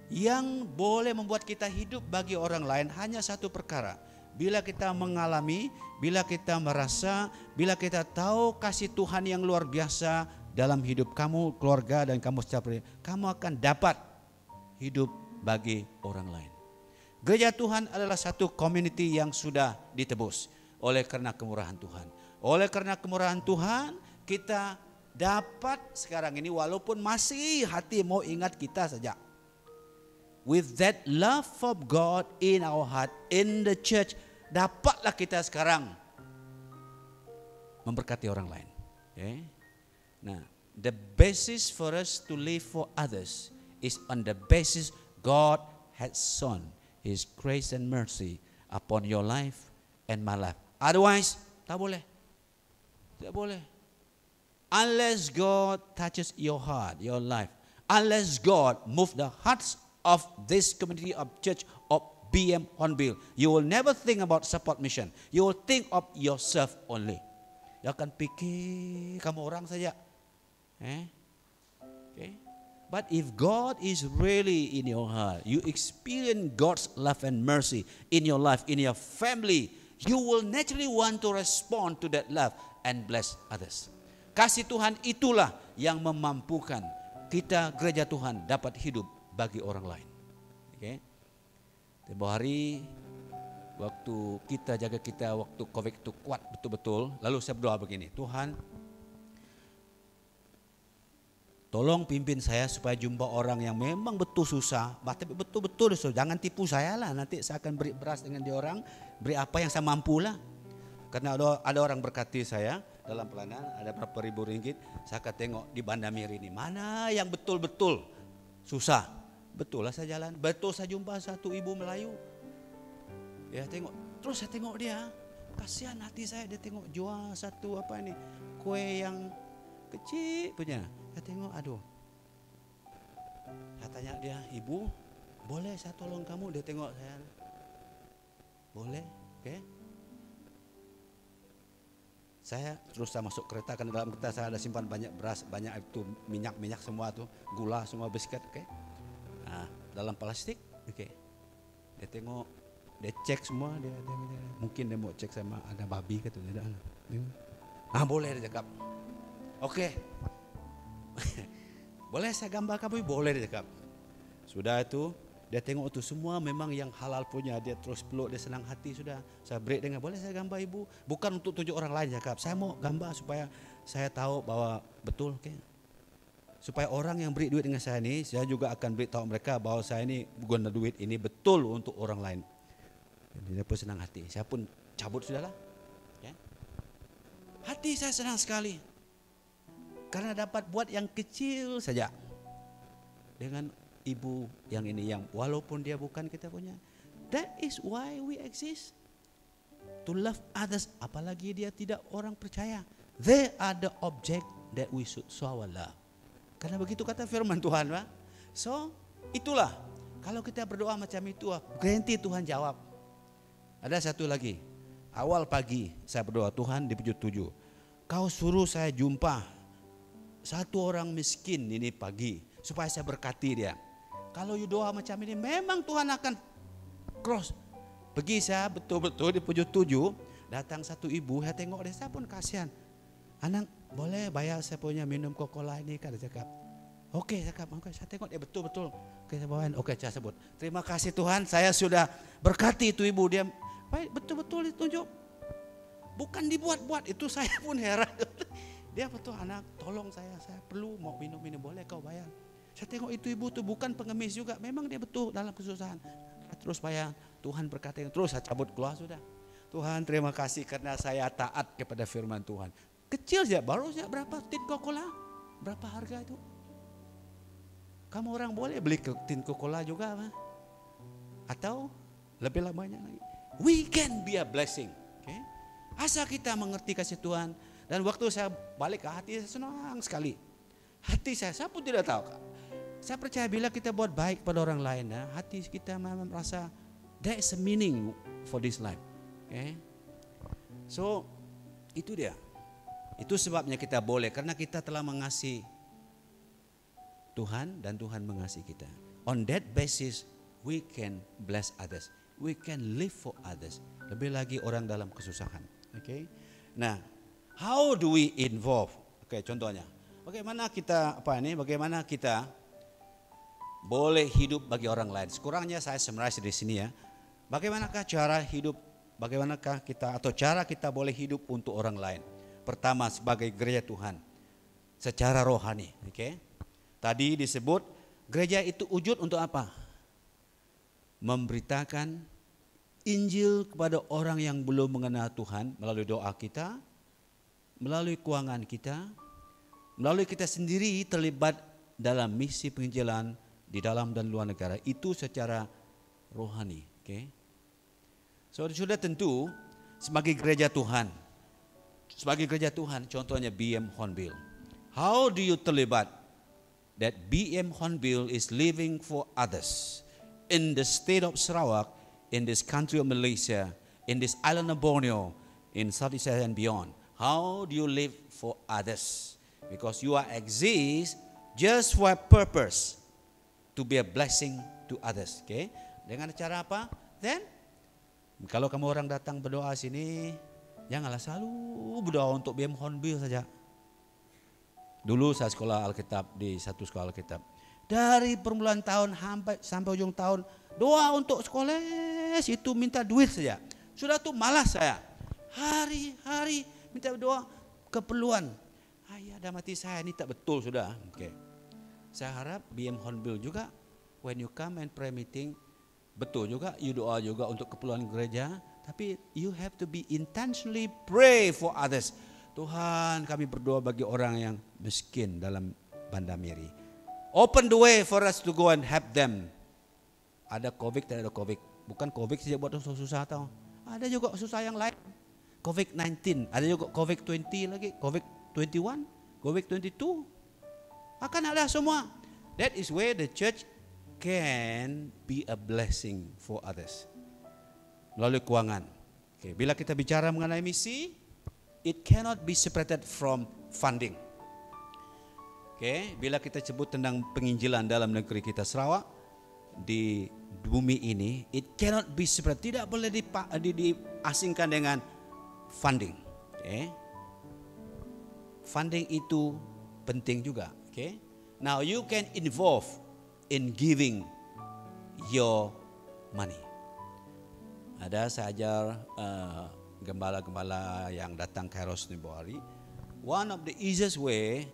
Yang boleh membuat kita hidup bagi orang lain hanya satu perkara. Bila kita mengalami, bila kita merasa, bila kita tahu kasih Tuhan yang luar biasa dalam hidup kamu, keluarga dan kamu secara pribadi, kamu akan dapat hidup bagi orang lain. Gereja Tuhan adalah satu community yang sudah ditebus oleh karena kemurahan Tuhan. Oleh karena kemurahan Tuhan kita dapat sekarang ini walaupun masih hati mau ingat kita saja. With that love of God in our heart, in the church, dapatlah kita sekarang memberkati orang lain. Okay? Nah, the basis for us to live for others is on the basis God has shown His grace and mercy upon your life and my life. Otherwise, tak boleh. Tak boleh. Unless God touches your heart, your life. Unless God move the hearts of this community of church of BM Hornbill, you will never think about support mission. You will think of yourself only. You akan pikir kamu orang saja. Okay. But if God is really in your heart, you experience God's love and mercy in your life, in your family, you will naturally want to respond to that love and bless others. Kasih Tuhan itulah yang memampukan kita gereja Tuhan dapat hidup bagi orang lain. Okay. Tempoh hari waktu kita jaga kita waktu COVID itu kuat betul-betul, lalu saya berdoa begini, Tuhan tolong pimpin saya supaya jumpa orang yang memang betul susah, tapi betul-betul susah. Jangan tipu saya lah, nanti saya akan beri beras dengan dia orang, beri apa yang saya mampu lah. Karena ada orang berkati saya dalam pelayanan, ada berapa ribu ringgit, saya akan tengok di Banda Miri ini, mana yang betul-betul susah. Betul lah saya jalan, betul saya jumpa satu ibu Melayu. Ya tengok, terus saya tengok dia, kasihan hati saya, dia tengok jual satu apa ini, kue yang kecil punya. Saya tengok, aduh. Saya tanya dia, ibu, boleh saya tolong kamu? Dia tengok saya, boleh, oke. Saya terus saya masuk kereta, karena dalam kereta saya ada simpan banyak beras, banyak itu minyak semua tuh, gula semua, biskuit, oke. Nah, dalam plastik, oke. Dia tengok, dia cek semua, dia mungkin dia mau cek sama ada babi gitu, tidak. Boleh dia cakap, oke. Boleh saya gambar kamu? Boleh dia cakap. Sudah itu dia tengok itu semua memang yang halal punya, dia terus peluk, dia senang hati. Sudah saya break dengan, boleh saya gambar ibu? Bukan untuk tunjuk orang lain cakap, saya mau gambar supaya saya tahu bahwa betul, oke. Supaya orang yang beri duit dengan saya ini, saya juga akan beritahu mereka bahwa saya ini guna duit ini betul untuk orang lain. Jadi dia pun senang hati, saya pun cabut sudahlah. Ya. Hati saya senang sekali. karena dapat buat yang kecil saja dengan ibu yang ini, yang walaupun dia bukan kita punya. That is why we exist. To love others, apalagi dia tidak orang percaya. They are the object that we should show our love. Karena begitu kata firman Tuhan, Pak. So, itulah. Kalau kita berdoa macam itu, guarantee Tuhan jawab. Ada satu lagi. Awal pagi saya berdoa, Tuhan di pujud 7. Kau suruh saya jumpa satu orang miskin ini pagi, supaya saya berkati dia. Kalau you doa macam ini, memang Tuhan akan cross. Pergi saya betul-betul di pujud 7, datang satu ibu, saya tengok dia, saya pun kasihan. Anak, boleh bayar saya punya minum Coca-Cola ini kan, dia cakap. Oke, saya cakap, oke, saya tengok dia betul-betul. Oke, saya bawain, oke, saya sebut. Terima kasih Tuhan, saya sudah berkati itu ibu. Dia baik, betul-betul ditunjuk. Bukan dibuat-buat, itu saya pun heran. Dia betul, anak, tolong saya perlu mau minum-minum, boleh kau bayar. Saya tengok itu ibu tuh bukan pengemis juga, memang dia betul dalam kesusahan. Terus bayar, Tuhan berkati, terus saya cabut keluar sudah. Tuhan terima kasih karena saya taat kepada firman Tuhan. Kecil saja, baru saja berapa tin Coca-Cola? Berapa harga itu? Kamu orang boleh beli tin Coca-Cola juga, apa? Atau lebih lamanya lagi. We can be a blessing. Okay? Asal kita mengerti kasih Tuhan. Dan waktu saya balik ke hati, saya senang sekali. Hati saya pun tidak tahu. Saya percaya bila kita buat baik pada orang lain, hati kita memang merasa there is a meaning for this life. Okay? So itu dia. Itu sebabnya kita boleh, karena kita telah mengasihi Tuhan dan Tuhan mengasihi kita. On that basis we can bless others. We can live for others. Lebih lagi orang dalam kesusahan. Okay? Nah, how do we involve? Okay, contohnya. Bagaimana kita bagaimana kita boleh hidup bagi orang lain. Sekurangnya saya summarize di sini ya. Bagaimanakah cara hidup, bagaimanakah kita atau cara kita boleh hidup untuk orang lain. Pertama, sebagai gereja Tuhan secara rohani, oke. Tadi disebut gereja itu wujud untuk apa? Memberitakan Injil kepada orang yang belum mengenal Tuhan melalui doa kita, melalui keuangan kita, melalui kita sendiri terlibat dalam misi penginjilan di dalam dan luar negara, itu secara rohani, oke. So sudah tentu sebagai gereja Tuhan, contohnya BM Hornbill. How do you terlibat that BM Hornbill is living for others in the state of Sarawak, in this country of Malaysia, in this island of Borneo, in Southeast Asia and beyond? How do you live for others? Because you are exist just for a purpose, to be a blessing to others. Okay? Dengan cara apa? Then, kalau kamu orang datang berdoa sini, janganlah selalu berdoa untuk BM Hornbill saja. Dulu saya sekolah Alkitab di satu sekolah Alkitab. Dari permulaan tahun sampai ujung tahun, doa untuk sekolah itu minta duit saja. Sudah tuh malas saya. Hari-hari minta doa keperluan. Ayah dah mati saya, ini tak betul sudah. Okay. Saya harap BM Hornbill juga, when you come and pray meeting, betul juga, you doa juga untuk keperluan gereja. Tapi you have to be intentionally pray for others. Tuhan, kami berdoa bagi orang yang miskin dalam Banda Miri. Open the way for us to go and help them. Ada COVID, tidak ada COVID. Bukan COVID saja buat susah tahu. Ada juga susah yang lain. COVID-19, ada juga COVID-20 lagi, COVID-21, COVID-22. Akan ada semua. That is where the church can be a blessing for others. Melalui keuangan. Okay. Bila kita bicara mengenai misi, it cannot be separated from funding. Okay. Bila kita sebut tentang penginjilan dalam negeri kita Sarawak, di bumi ini, it cannot be separated. Tidak boleh diasingkan dengan funding. Okay. Funding itu penting juga. Okay. Now you can involve in giving your money. Ada saya ajar gembala-gembala yang datang ke Kairos Nibuari. One of the easiest way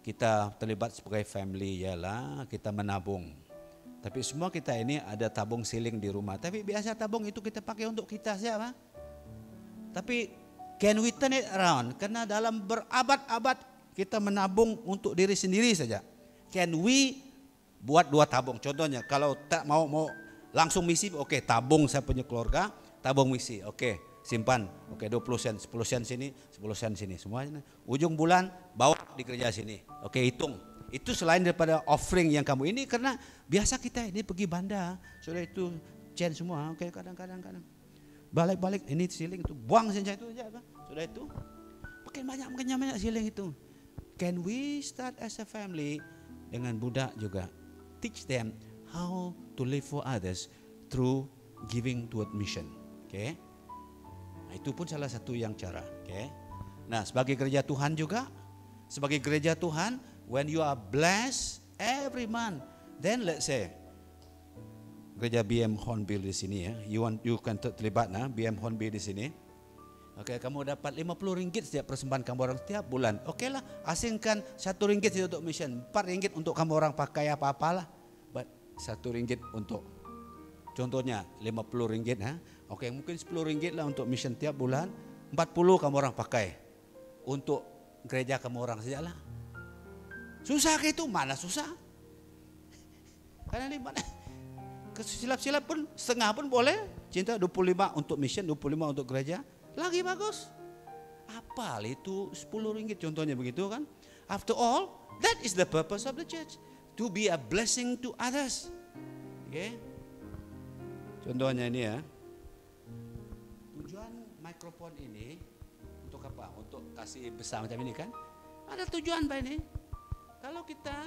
kita terlibat sebagai family ialah kita menabung. Tapi semua kita ini ada tabung siling di rumah. Tapi biasa tabung itu kita pakai untuk kita siapa? Tapi can we turn it around? Karena dalam berabad-abad kita menabung untuk diri sendiri saja. Can we buat 2 tabung? Contohnya kalau tak mau langsung misi, oke, tabung saya punya keluarga, tabung misi, oke, simpan, oke, 20 sen, 10 sen sini, 10 sen sini, semuanya. Ujung bulan bawa di gereja sini, oke, hitung. Itu selain daripada offering yang kamu ini, karena biasa kita ini pergi banda, sudah itu chain semua, oke, kadang-kadang balik ini siling itu, buang saja itu aja, sudah itu, makin banyak siling itu. Can we start as a family dengan budak juga, teach them how to live for others through giving toward mission, oke? Nah, itu pun salah satu yang cara, oke? Nah, sebagai gereja Tuhan juga, sebagai gereja Tuhan, when you are blessed every month, then let's say gereja BM Hornbill di sini ya, you can terlibat BM Hornbill di sini. Oke, kamu dapat 50 ringgit setiap persembahan kamu orang setiap bulan. Oke lah, asingkan 1 ringgit untuk mission, 4 ringgit untuk kamu orang pakai apa-apalah. But 1 ringgit untuk, contohnya 50 ringgit. Oke, mungkin 10 ringgit lah untuk mission tiap bulan, 40 kamu orang pakai untuk gereja kamu orang saja lah. Susah kayak itu, mana susah? Karena ini mana? Silap-silap pun setengah pun boleh. Cinta 25 untuk mission, 25 untuk gereja. Lagi bagus. Apal itu 10 ringgit contohnya begitu kan. After all, that is the purpose of the church. To be a blessing to others. Okay. Contohnya ini ya. Tujuan mikrofon ini untuk apa? Untuk kasih besar macam ini kan. Ada tujuan Pak ini. Kalau kita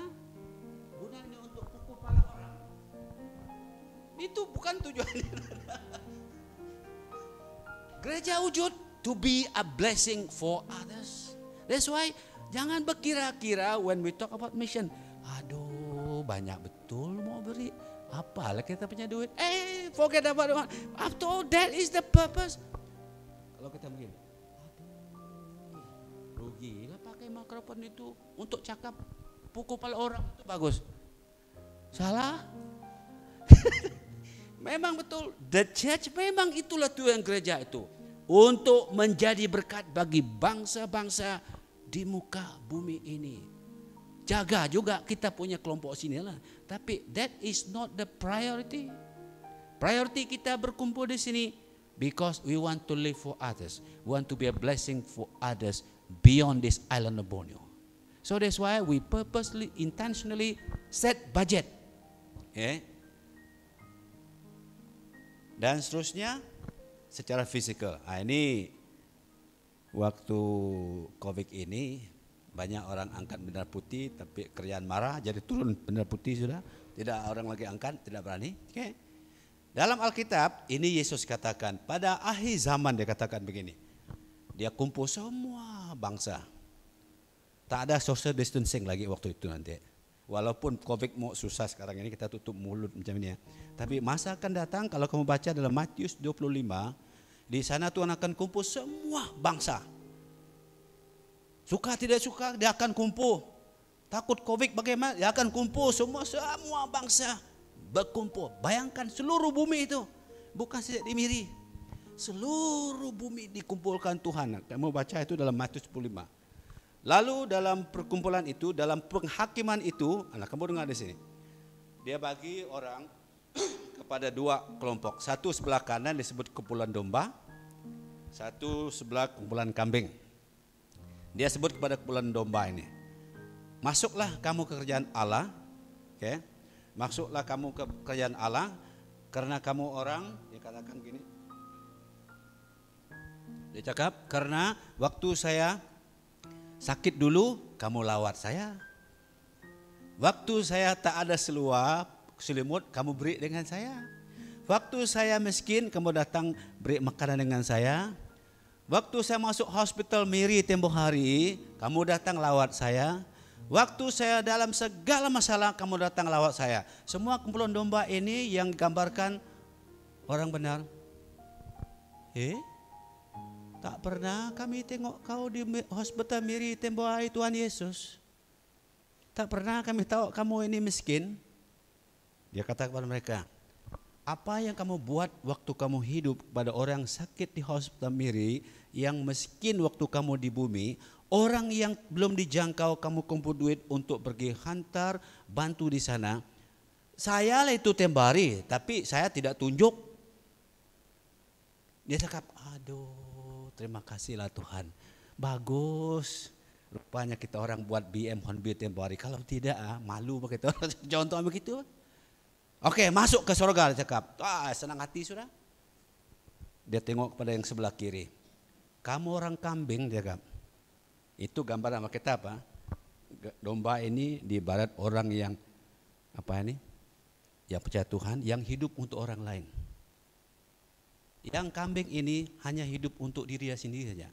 gunanya untuk pukul kepala orang, itu bukan tujuannya. Gereja wujud to be a blessing for others. That's why jangan berkira-kira when we talk about mission. Aduh, banyak betul mau beri. Apalah kita punya duit. Forget about it. After all, that is the purpose. Kalau kita begini, aduh, rugilah pakai mikrofon itu untuk cakap pukul kepala orang itu bagus. Salah. Memang betul, the church memang itulah tujuan gereja itu. Untuk menjadi berkat bagi bangsa-bangsa di muka bumi ini. Jaga juga kita punya kelompok sini lah. Tapi that is not the priority. Priority kita berkumpul di sini because we want to live for others. We want to be a blessing for others beyond this island of Borneo. So that's why we purposely, intentionally set budget. Okay. Dan seterusnya secara fisikal. Ini waktu COVID ini banyak orang angkat bendera putih, tapi kerjaan marah jadi turun bendera putih sudah. Tidak orang lagi angkat, tidak berani. Okay. Dalam Alkitab ini Yesus katakan pada akhir zaman dia katakan begini. Dia kumpul semua bangsa. Tak ada social distancing lagi waktu itu nanti. Walaupun COVID mau susah sekarang ini kita tutup mulut macam ini ya. Tapi masa akan datang kalau kamu baca dalam Matius 25, di sana Tuhan akan kumpul semua bangsa. Suka tidak suka dia akan kumpul. Takut COVID bagaimana? Dia akan kumpul semua bangsa berkumpul. Bayangkan seluruh bumi itu, bukan saja di Miri. Seluruh bumi dikumpulkan Tuhan. Kamu baca itu dalam Matius 25. Lalu dalam perkumpulan itu, dalam penghakiman itu, kamu dengar di sini. Dia bagi orang kepada 2 kelompok. Satu sebelah kanan disebut kumpulan domba, satu sebelah kumpulan kambing. Dia sebut kepada kumpulan domba ini. Masuklah kamu ke kerajaan Allah. Okay. Masuklah kamu ke kerajaan Allah karena kamu orang, dia katakan begini. Dia cakap, karena waktu saya sakit dulu, kamu lawat saya. Waktu saya tak ada selimut, kamu beri dengan saya. Waktu saya miskin, kamu datang beri makanan dengan saya. Waktu saya masuk hospital Miri tempoh hari, kamu datang lawat saya. Waktu saya dalam segala masalah, kamu datang lawat saya. Semua kumpulan domba ini yang gambarkan orang benar. Tak pernah kami tengok kau di hospital Miri tempoh hari Tuhan Yesus. Tak pernah kami tahu kamu ini miskin. Dia kata kepada mereka, apa yang kamu buat waktu kamu hidup kepada orang sakit di hospital Miri, yang miskin waktu kamu di bumi, Orang yang belum dijangkau kamu kumpul duit untuk pergi hantar, bantu di sana. Saya lah itu tembari, tapi saya tidak tunjuk. Dia cakap, aduh terima kasihlah Tuhan. Bagus. Rupanya kita orang buat BM Honbi tembari. Kalau tidak malu begitu. Contoh begitu. Oke, masuk ke surga, dia cakap. Senang hati sudah. Dia tengok kepada yang sebelah kiri. Kamu orang kambing, dia cakap. Itu gambar sama kita apa? Domba ini di barat orang yang yang percaya Tuhan, yang hidup untuk orang lain. Yang kambing ini hanya hidup untuk dirinya sendiri saja.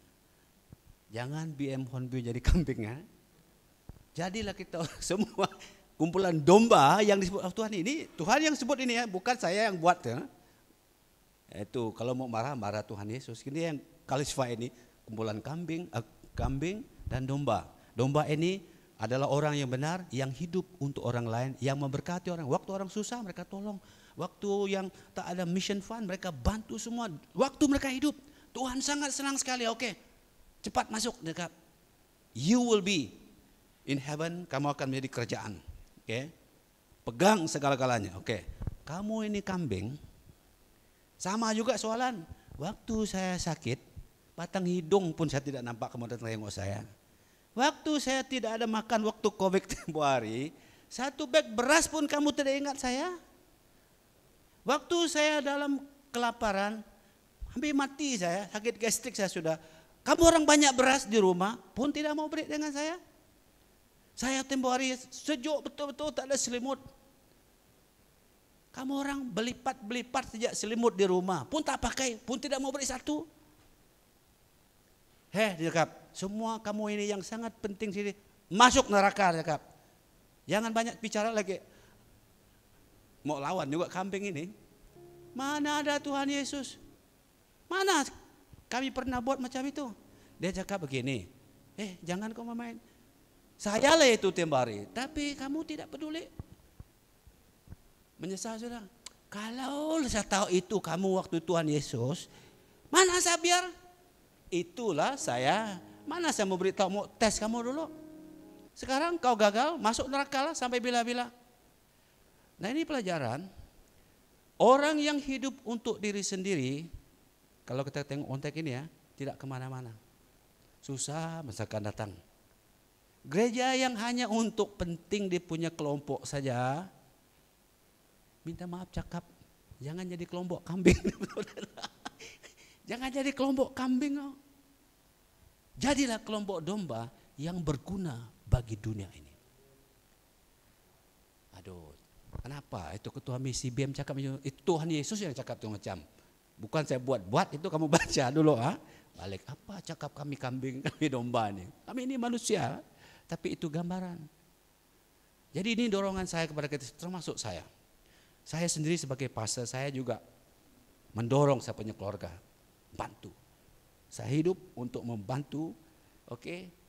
Jangan BM Honbi jadi kambing ya. Jadilah kita semua kumpulan domba yang disebut Tuhan ini. Tuhan yang sebut ini ya, bukan saya yang buat ya. Itu kalau mau marah Tuhan Yesus. Ini yang kalisfa ini kumpulan kambing dan domba. Domba ini adalah orang yang benar, yang hidup untuk orang lain, yang memberkati orang. Waktu orang susah mereka tolong. Waktu yang tak ada mission fund mereka bantu semua. Waktu mereka hidup, Tuhan sangat senang sekali. Oke, cepat masuk dekat. You will be in heaven, kamu akan menjadi kerajaan. Oke, pegang segala-galanya. Oke, kamu ini kambing. Sama juga soalan. Waktu saya sakit, batang hidung pun saya tidak nampak kamu datang tengok saya. Waktu saya tidak ada makan waktu COVID tempoh hari, 1 beg beras pun kamu tidak ingat saya. Waktu saya dalam kelaparan, hampir mati saya, sakit gastrik saya sudah. Kamu orang banyak beras di rumah pun tidak mau beri dengan saya. Saya tempoh hari sejuk betul-betul tak ada selimut. Kamu orang belipat sejak selimut di rumah pun tak pakai, pun tidak mau beri satu. Dia cakap, semua kamu ini yang sangat penting sini masuk neraka, dia cakap. Jangan banyak bicara lagi. Mau lawan juga kambing ini. Mana ada Tuhan Yesus? Mana kami pernah buat macam itu? Dia cakap begini, jangan kau main. Saya lah itu tembari, tapi kamu tidak peduli. Menyesal sudah. Kalau saya tahu itu kamu waktu Tuhan Yesus, mana saya biar? Itulah saya, mana saya mau beritahu, mau tes kamu dulu. Sekarang kau gagal, masuk neraka lah sampai bila-bila. Nah ini pelajaran, orang yang hidup untuk diri sendiri, kalau kita tengok konteks ini ya, tidak kemana-mana. Susah misalkan datang. Gereja yang hanya untuk penting dia punya kelompok saja, minta maaf cakap, jangan jadi kelompok kambing. Jangan jadi kelompok kambing. Jadilah kelompok domba yang berguna bagi dunia ini. Aduh, kenapa? Itu ketua misi BM cakap itu Tuhan Yesus yang cakap itu macam. Bukan saya buat itu kamu baca dulu Balik apa cakap kami kambing, kami domba nih. Kami ini manusia, tapi itu gambaran. Jadi ini dorongan saya kepada kita, termasuk saya. Saya sendiri sebagai pastor, saya juga mendorong saya punya keluarga. Bantu. Saya hidup untuk membantu,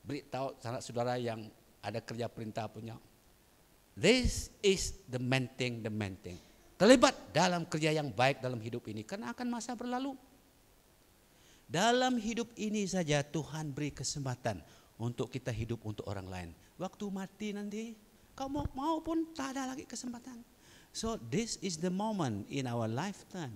beritahu sanak saudara yang ada kerja perintah punya. This is the main thing. Terlibat dalam kerja yang baik dalam hidup ini, karena akan masa berlalu. Dalam hidup ini saja Tuhan beri kesempatan untuk kita hidup untuk orang lain. Waktu mati nanti, kau mau pun tak ada lagi kesempatan. So this is the moment in our lifetime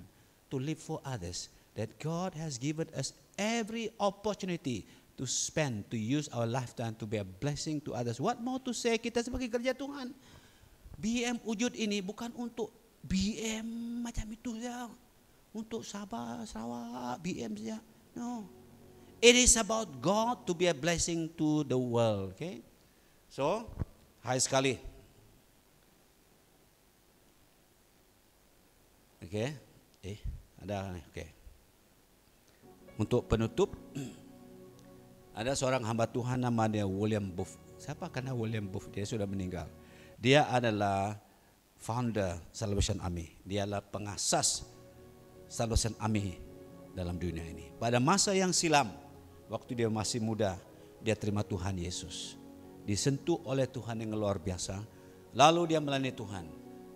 to live for others. That God has given us every opportunity to spend, to use our lifetime to be a blessing to others. What more to say, kita sebagai kerja Tuhan. BM wujud ini bukan untuk BM macam itu saja. Untuk Sabah, Sarawak, BM saja. No. It is about God to be a blessing to the world. Okay? So, hai sekali. Okay? Ada nih. Okay. Untuk penutup, ada seorang hamba Tuhan namanya William Booth. Siapa karena William Booth? Dia sudah meninggal. Dia adalah founder Salvation Army. Dia adalah pengasas Salvation Army dalam dunia ini. Pada masa yang silam, waktu dia masih muda, dia terima Tuhan Yesus. Disentuh oleh Tuhan yang luar biasa. Lalu dia melayani Tuhan.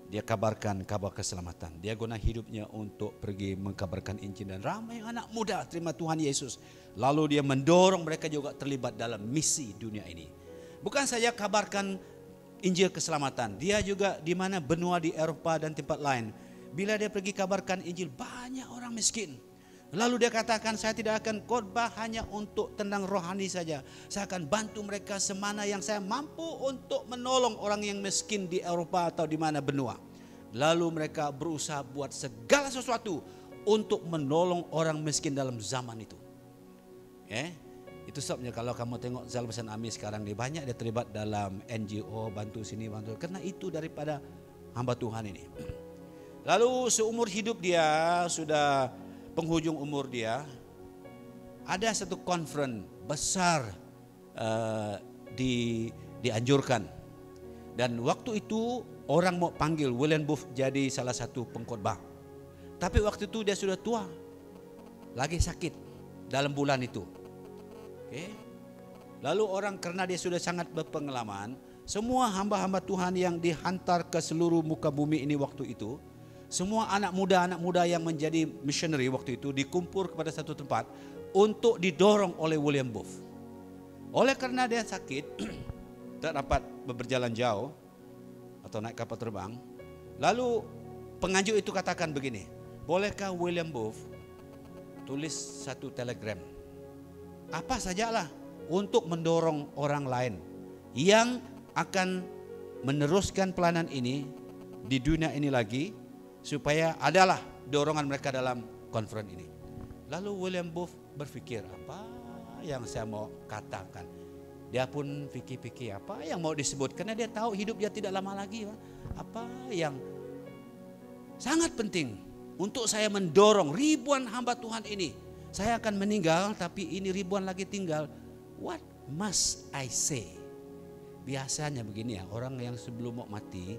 dia kabarkan kabar keselamatan. Dia guna hidupnya untuk pergi mengkabarkan Injil, dan ramai anak muda terima Tuhan Yesus. Lalu dia mendorong mereka juga terlibat dalam misi dunia ini. Bukan saja kabarkan Injil keselamatan, dia juga di mana benua di Eropa dan tempat lain. Bila dia pergi kabarkan Injil, banyak orang miskin. Lalu dia katakan, saya tidak akan khotbah hanya untuk tentang rohani saja. Saya akan bantu mereka semana yang saya mampu untuk menolong orang yang miskin di Eropa atau di mana benua. Lalu mereka berusaha buat segala sesuatu untuk menolong orang miskin dalam zaman itu. Itu sebabnya kalau kamu tengok Salvation Army sekarang ini, banyak dia terlibat dalam NGO, bantu sini, bantu. Karena itu daripada hamba Tuhan ini. Lalu seumur hidup dia, sudah penghujung umur dia, ada satu conference besar dianjurkan. Dan waktu itu orang mau panggil William Booth jadi salah satu pengkhotbah. Tapi waktu itu dia sudah tua, lagi sakit dalam bulan itu. Lalu orang, karena dia sudah sangat berpengalaman, semua hamba-hamba Tuhan yang dihantar ke seluruh muka bumi ini waktu itu, semua anak muda yang menjadi missionary waktu itu dikumpul kepada satu tempat untuk didorong oleh William Booth. Oleh karena dia sakit, tak dapat berjalan jauh atau naik kapal terbang, lalu penganjur itu katakan begini, bolehkah William Booth tulis satu telegram, apa sajalah, untuk mendorong orang lain yang akan meneruskan pelayanan ini di dunia ini lagi, supaya adalah dorongan mereka dalam konferensi ini. Lalu William Booth berpikir, apa yang saya mau katakan? Dia pun fikir-fikir apa yang mau disebut, karena dia tahu hidup dia tidak lama lagi. Apa yang sangat penting untuk saya mendorong ribuan hamba Tuhan ini. Saya akan meninggal, tapi ini ribuan lagi tinggal. What must I say? Biasanya begini ya, orang yang sebelum mau mati,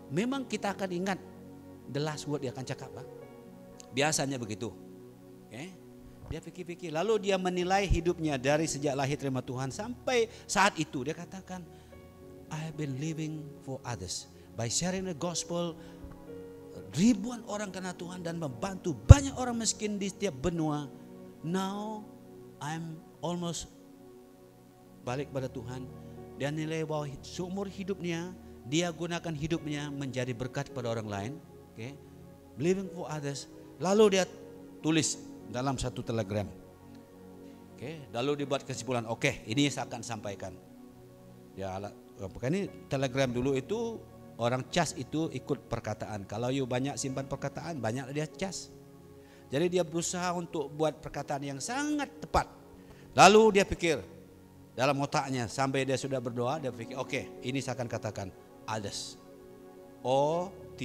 memang kita akan ingat the last word dia akan cakap. Biasanya begitu. Dia pikir-pikir, lalu dia menilai hidupnya dari sejak lahir terima Tuhan sampai saat itu. Dia katakan, I have been living for others by sharing the gospel. Ribuan orang kenal Tuhan dan membantu banyak orang miskin di setiap benua. Now I'm almost balik pada Tuhan. Dia nilai bahwa seumur hidupnya dia gunakan hidupnya menjadi berkat pada orang lain. Living for others. Lalu dia tulis dalam satu telegram. Lalu dibuat kesimpulan, ini saya akan sampaikan. Ya, ini telegram dulu itu orang cas itu ikut perkataan. Kalau you banyak simpan perkataan, banyak dia cas. Jadi dia berusaha untuk buat perkataan yang sangat tepat. Lalu dia pikir dalam otaknya, sampai dia sudah berdoa, dia pikir, ini saya akan katakan others. O-T-H-E-R-S,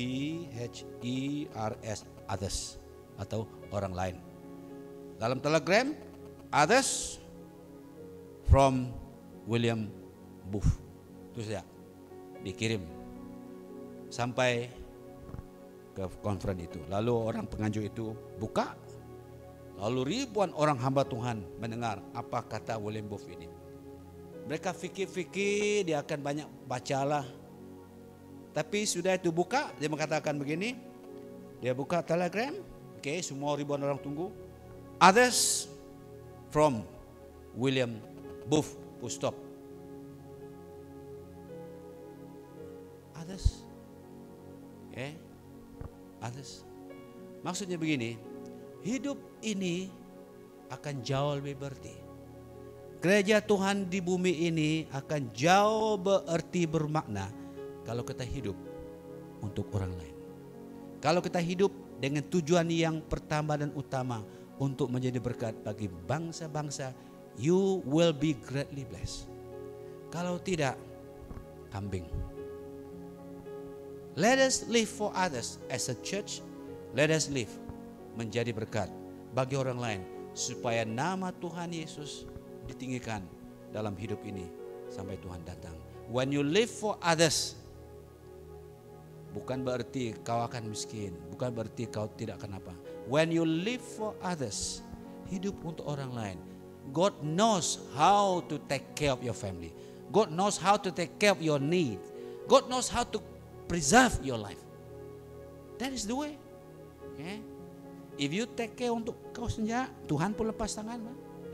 others, atau orang lain. Dalam telegram, others from William Booth. Itu saja dikirim sampai ke konferensi itu. Lalu orang penganjur itu buka, lalu ribuan orang hamba Tuhan mendengar apa kata William Booth ini. Mereka fikir-fikir dia akan banyak bacalah. Tapi sudah itu buka, dia mengatakan begini. Dia buka telegram, semua ribuan orang tunggu. Others from William Booth, full stop. Others. Others. Maksudnya begini, hidup ini akan jauh lebih berarti. Gereja Tuhan di bumi ini akan jauh berarti, bermakna kalau kita hidup untuk orang lain. Kalau kita hidup dengan tujuan yang pertama dan utama, untuk menjadi berkat bagi bangsa-bangsa, you will be greatly blessed. Kalau tidak, kambing. Let us live for others as a church. Let us live menjadi berkat bagi orang lain, supaya nama Tuhan Yesus ditinggikan dalam hidup ini sampai Tuhan datang. When you live for others, bukan berarti kau akan miskin, bukan berarti kau tidak kenapa. When you live for others, hidup untuk orang lain, God knows how to take care of your family. God knows how to take care of your need. God knows how to preserve your life. That is the way. Okay? If you take care untuk kau sendiri, Tuhan pun lepas tangan.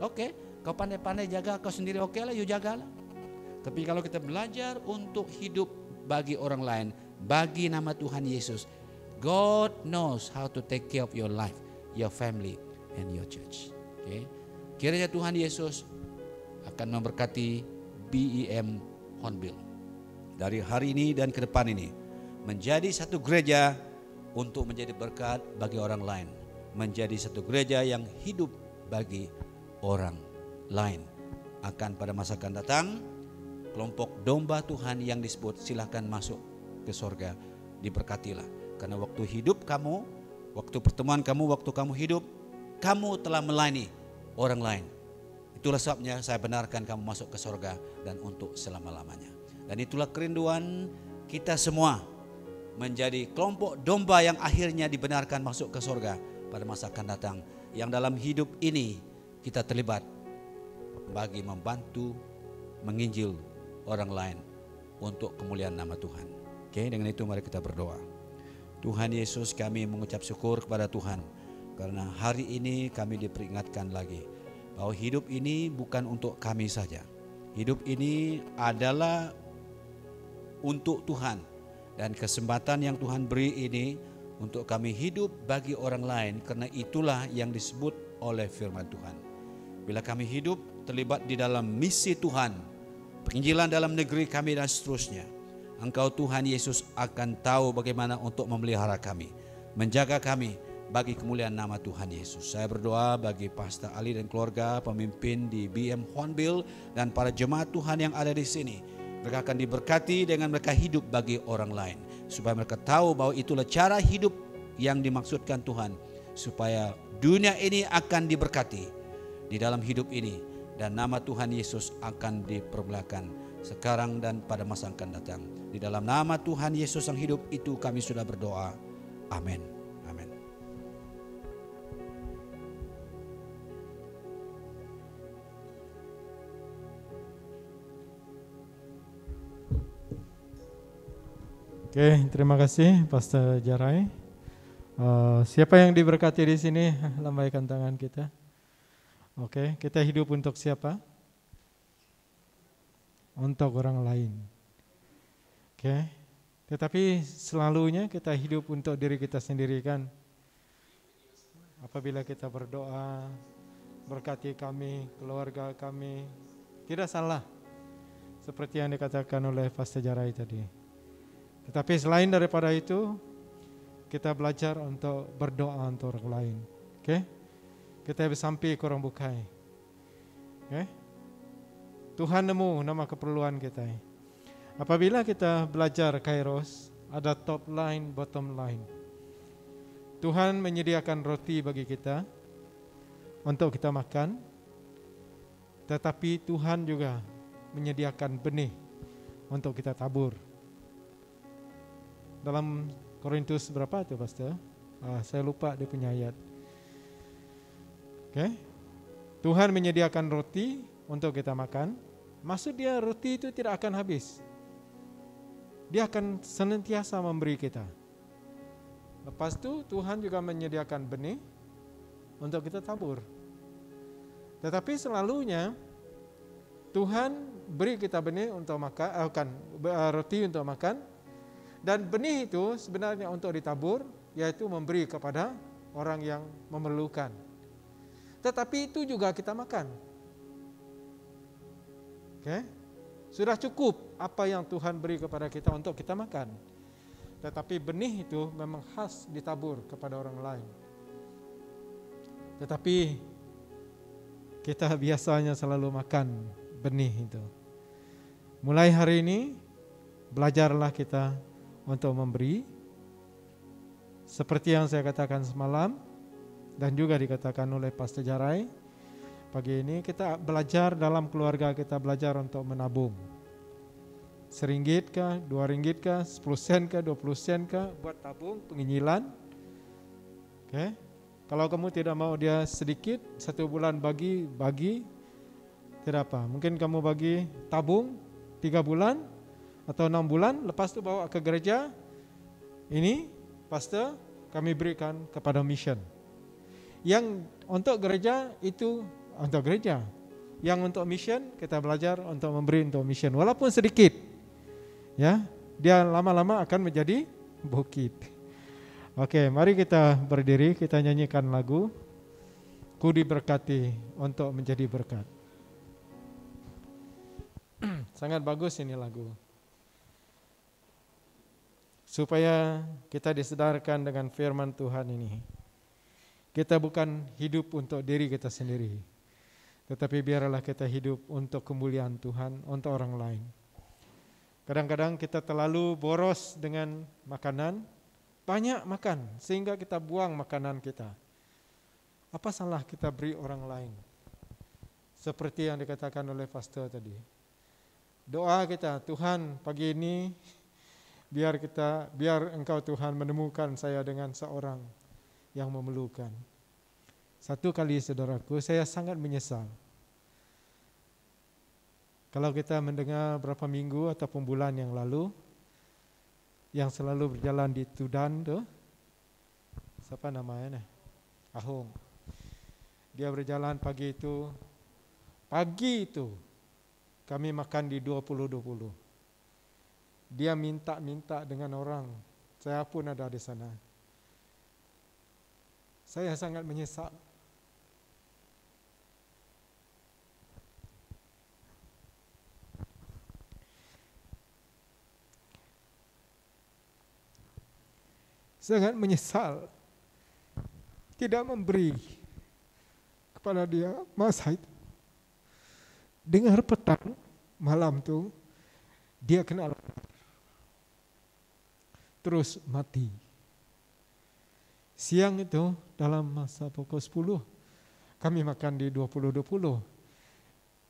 Oke, kau pandai-pandai jaga kau sendiri, oke lah, you jagalah. Tapi kalau kita belajar untuk hidup bagi orang lain, bagi nama Tuhan Yesus, God knows how to take care of your life, your family, and your church. Okay? Kiranya Tuhan Yesus akan memberkati BEM Hornbill dari hari ini dan ke depan ini menjadi satu gereja untuk menjadi berkat bagi orang lain, menjadi satu gereja yang hidup bagi orang lain. Akan pada masa akan datang, kelompok domba Tuhan yang disebut silahkan masuk ke sorga, diberkatilah. Karena waktu hidup kamu, waktu pertemuan kamu, waktu kamu hidup, kamu telah melayani orang lain. Itulah sebabnya saya benarkan kamu masuk ke sorga dan untuk selama-lamanya. Dan itulah kerinduan kita semua, menjadi kelompok domba yang akhirnya dibenarkan masuk ke sorga pada masa akan datang. Yang dalam hidup ini kita terlibat bagi membantu menginjil orang lain untuk kemuliaan nama Tuhan. Oke, dengan itu mari kita berdoa. Tuhan Yesus, kami mengucap syukur kepada Tuhan karena hari ini kami diperingatkan lagi bahwa hidup ini bukan untuk kami saja. Hidup ini adalah untuk Tuhan, dan kesempatan yang Tuhan beri ini untuk kami hidup bagi orang lain, karena itulah yang disebut oleh firman Tuhan. Bila kami hidup terlibat di dalam misi Tuhan, penginjilan dalam negeri kami dan seterusnya, Engkau Tuhan Yesus akan tahu bagaimana untuk memelihara kami, menjaga kami bagi kemuliaan nama Tuhan Yesus. Saya berdoa bagi Pastor Ali dan keluarga, pemimpin di BEM Hornbill, dan para jemaat Tuhan yang ada di sini. Mereka akan diberkati dengan mereka hidup bagi orang lain, supaya mereka tahu bahwa itulah cara hidup yang dimaksudkan Tuhan, supaya dunia ini akan diberkati di dalam hidup ini, dan nama Tuhan Yesus akan dipermuliakan sekarang dan pada masa akan datang. Di dalam nama Tuhan Yesus yang hidup itu kami sudah berdoa. Amin. Amin. Oke, terima kasih Pastor Jarai. Siapa yang diberkati di sini? Lambaikan tangan kita. Oke, kita hidup untuk siapa? Untuk orang lain. Oke, tetapi selalunya kita hidup untuk diri kita sendiri kan? Apabila kita berdoa, berkati kami, keluarga kami, tidak salah. Seperti yang dikatakan oleh Pastor Jarai tadi. Tetapi selain daripada itu, kita belajar untuk berdoa untuk orang lain. Oke? Kita bersampai kurang bukai. Oke? Tuhan nemu nama keperluan kita. Apabila kita belajar Kairos, ada top line, bottom line. Tuhan menyediakan roti bagi kita untuk kita makan, tetapi Tuhan juga menyediakan benih untuk kita tabur. Dalam Korintus berapa itu Pastor? Saya lupa dia punya ayat. Oke. Tuhan menyediakan roti untuk kita makan. Maksud dia roti itu tidak akan habis. Dia akan senantiasa memberi kita. Lepas itu Tuhan juga menyediakan benih untuk kita tabur. Tetapi selalunya Tuhan beri kita benih untuk makan, roti untuk makan. Dan benih itu sebenarnya untuk ditabur, yaitu memberi kepada orang yang memerlukan. Tetapi itu juga kita makan. Oke? Sudah cukup apa yang Tuhan beri kepada kita untuk kita makan. Tetapi benih itu memang khas ditabur kepada orang lain. Tetapi kita biasanya selalu makan benih itu. Mulai hari ini, belajarlah kita untuk memberi, seperti yang saya katakan semalam dan juga dikatakan oleh Pastor Jarai. Pagi ini kita belajar dalam keluarga, kita belajar untuk menabung. RM1 kah, RM2 kah, 10 sen kah, 20 sen kah, buat tabung penginjilan. Oke. Kalau kamu tidak mau dia sedikit, 1 bulan bagi, tidak apa. Mungkin kamu bagi tabung 3 bulan, atau 6 bulan, lepas itu bawa ke gereja, ini pastor kami berikan kepada mission. Yang untuk gereja itu untuk gereja. Yang untuk mission kita belajar untuk memberi untuk mission walaupun sedikit. Ya, dia lama-lama akan menjadi bukit. Oke, mari kita berdiri, kita nyanyikan lagu Ku diberkati untuk menjadi berkat. Sangat bagus ini lagu. Supaya kita disedarkan dengan firman Tuhan ini. Kita bukan hidup untuk diri kita sendiri, tetapi biarlah kita hidup untuk kemuliaan Tuhan, untuk orang lain. Kadang-kadang kita terlalu boros dengan makanan, banyak makan sehingga kita buang makanan kita. Apa salah kita beri orang lain? Seperti yang dikatakan oleh pastor tadi. Doa kita, Tuhan pagi ini biar Engkau Tuhan menemukan saya dengan seorang yang memerlukan. Satu kali saudaraku, saya sangat menyesal. Kalau kita mendengar berapa minggu ataupun bulan yang lalu, yang selalu berjalan di Tudan tuh, siapa namanya? Ahong. Dia berjalan pagi itu kami makan di 20-20. Dia minta dengan orang, saya pun ada di sana. Saya sangat menyesal. Sangat menyesal tidak memberi kepada dia masa itu. Dengar petang malam tuh dia kena terus mati. Siang itu dalam masa pukul 10 kami makan di 20-20.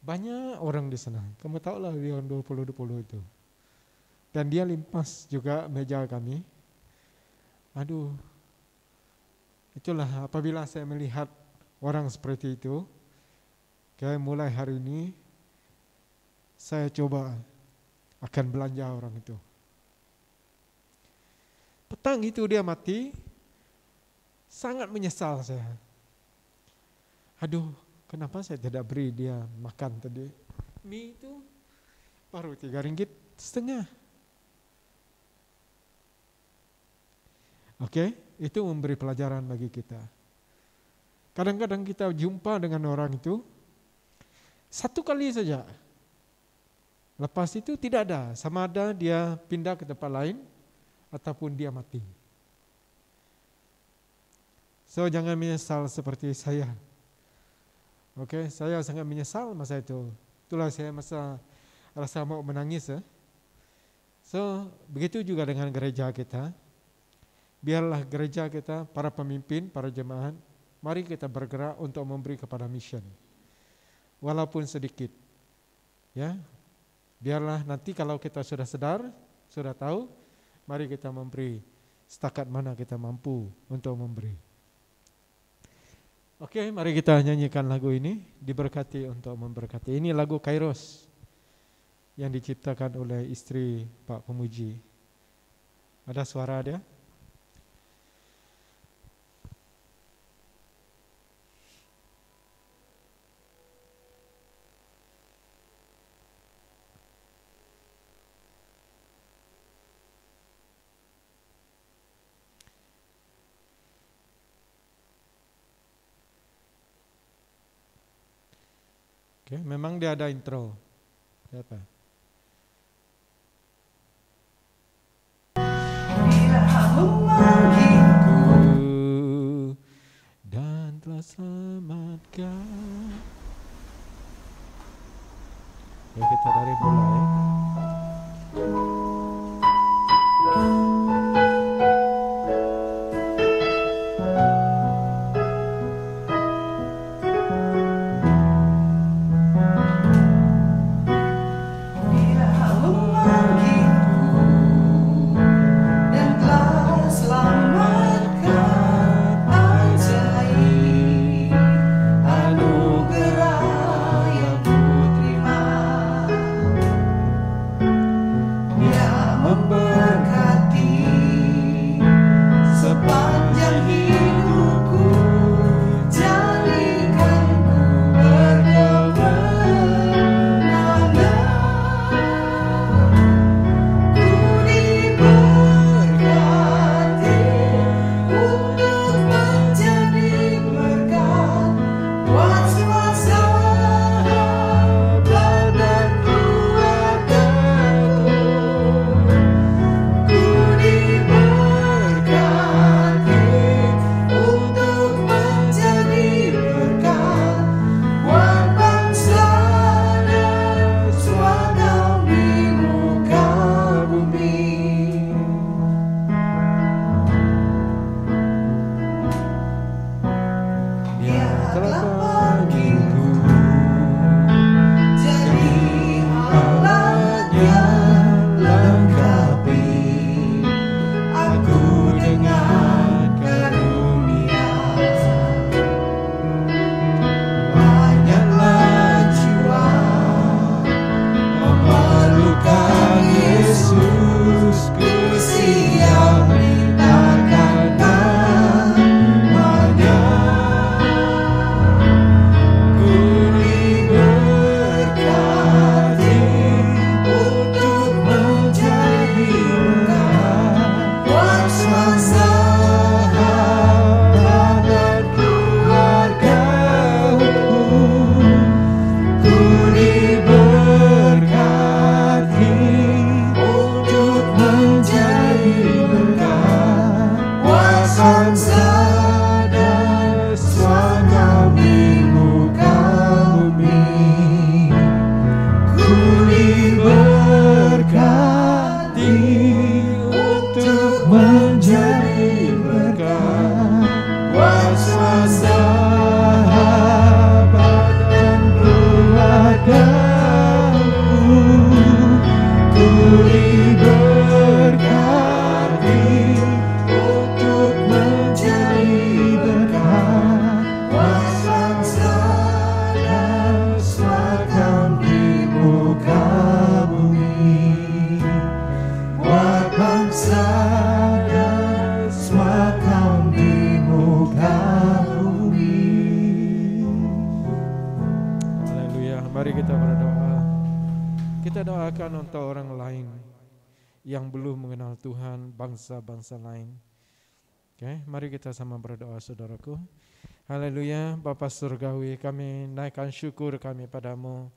Banyak orang di sana. Kamu tahu lah dia 20-20 itu. Dan dia limpas juga meja kami. Aduh, itulah apabila saya melihat orang seperti itu, kayak mulai hari ini saya coba akan belanja orang itu. Petang itu dia mati, sangat menyesal saya. Aduh, kenapa saya tidak beri dia makan tadi? Mie itu baru 3,5 ringgit. Oke, itu memberi pelajaran bagi kita. Kadang-kadang kita jumpa dengan orang itu, satu kali saja. Lepas itu tidak ada, sama ada dia pindah ke tempat lain, ataupun dia mati. So jangan menyesal seperti saya. Oke, saya sangat menyesal masa itu. Itulah saya rasa mau menangis. So begitu juga dengan gereja kita. Biarlah gereja kita, para pemimpin, para jemaat, mari kita bergerak untuk memberi kepada mission. Walaupun sedikit. Ya. Biarlah nanti kalau kita sudah sadar, sudah tahu, mari kita memberi setakat mana kita mampu untuk memberi. Oke, mari kita nyanyikan lagu ini, diberkati untuk memberkati. Ini lagu Kairos yang diciptakan oleh istri Pak Pemuji. Ada suara dia? Oke, memang dia ada intro. Siapa? Dan telah selamatkan. Ya, kita dari mulai. Mari kita berdoa. Kita doakan untuk orang lain yang belum mengenal Tuhan, bangsa-bangsa lain. Oke, mari kita sama berdoa, saudaraku. Haleluya. Bapa surgawi, kami naikkan syukur kami padamu.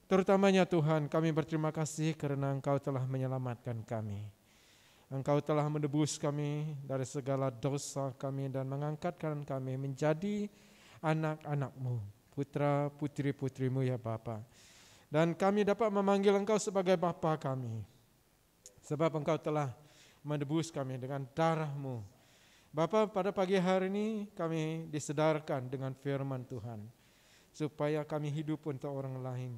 Terutamanya Tuhan, kami berterima kasih karena Engkau telah menyelamatkan kami. Engkau telah menebus kami dari segala dosa kami dan mengangkatkan kami menjadi anak-anak-Mu, putra putri-putrimu ya Bapa. Dan kami dapat memanggil Engkau sebagai Bapa kami. Sebab Engkau telah menebus kami dengan darah-Mu. Bapa, pada pagi hari ini kami disedarkan dengan firman Tuhan. Supaya kami hidup untuk orang lain.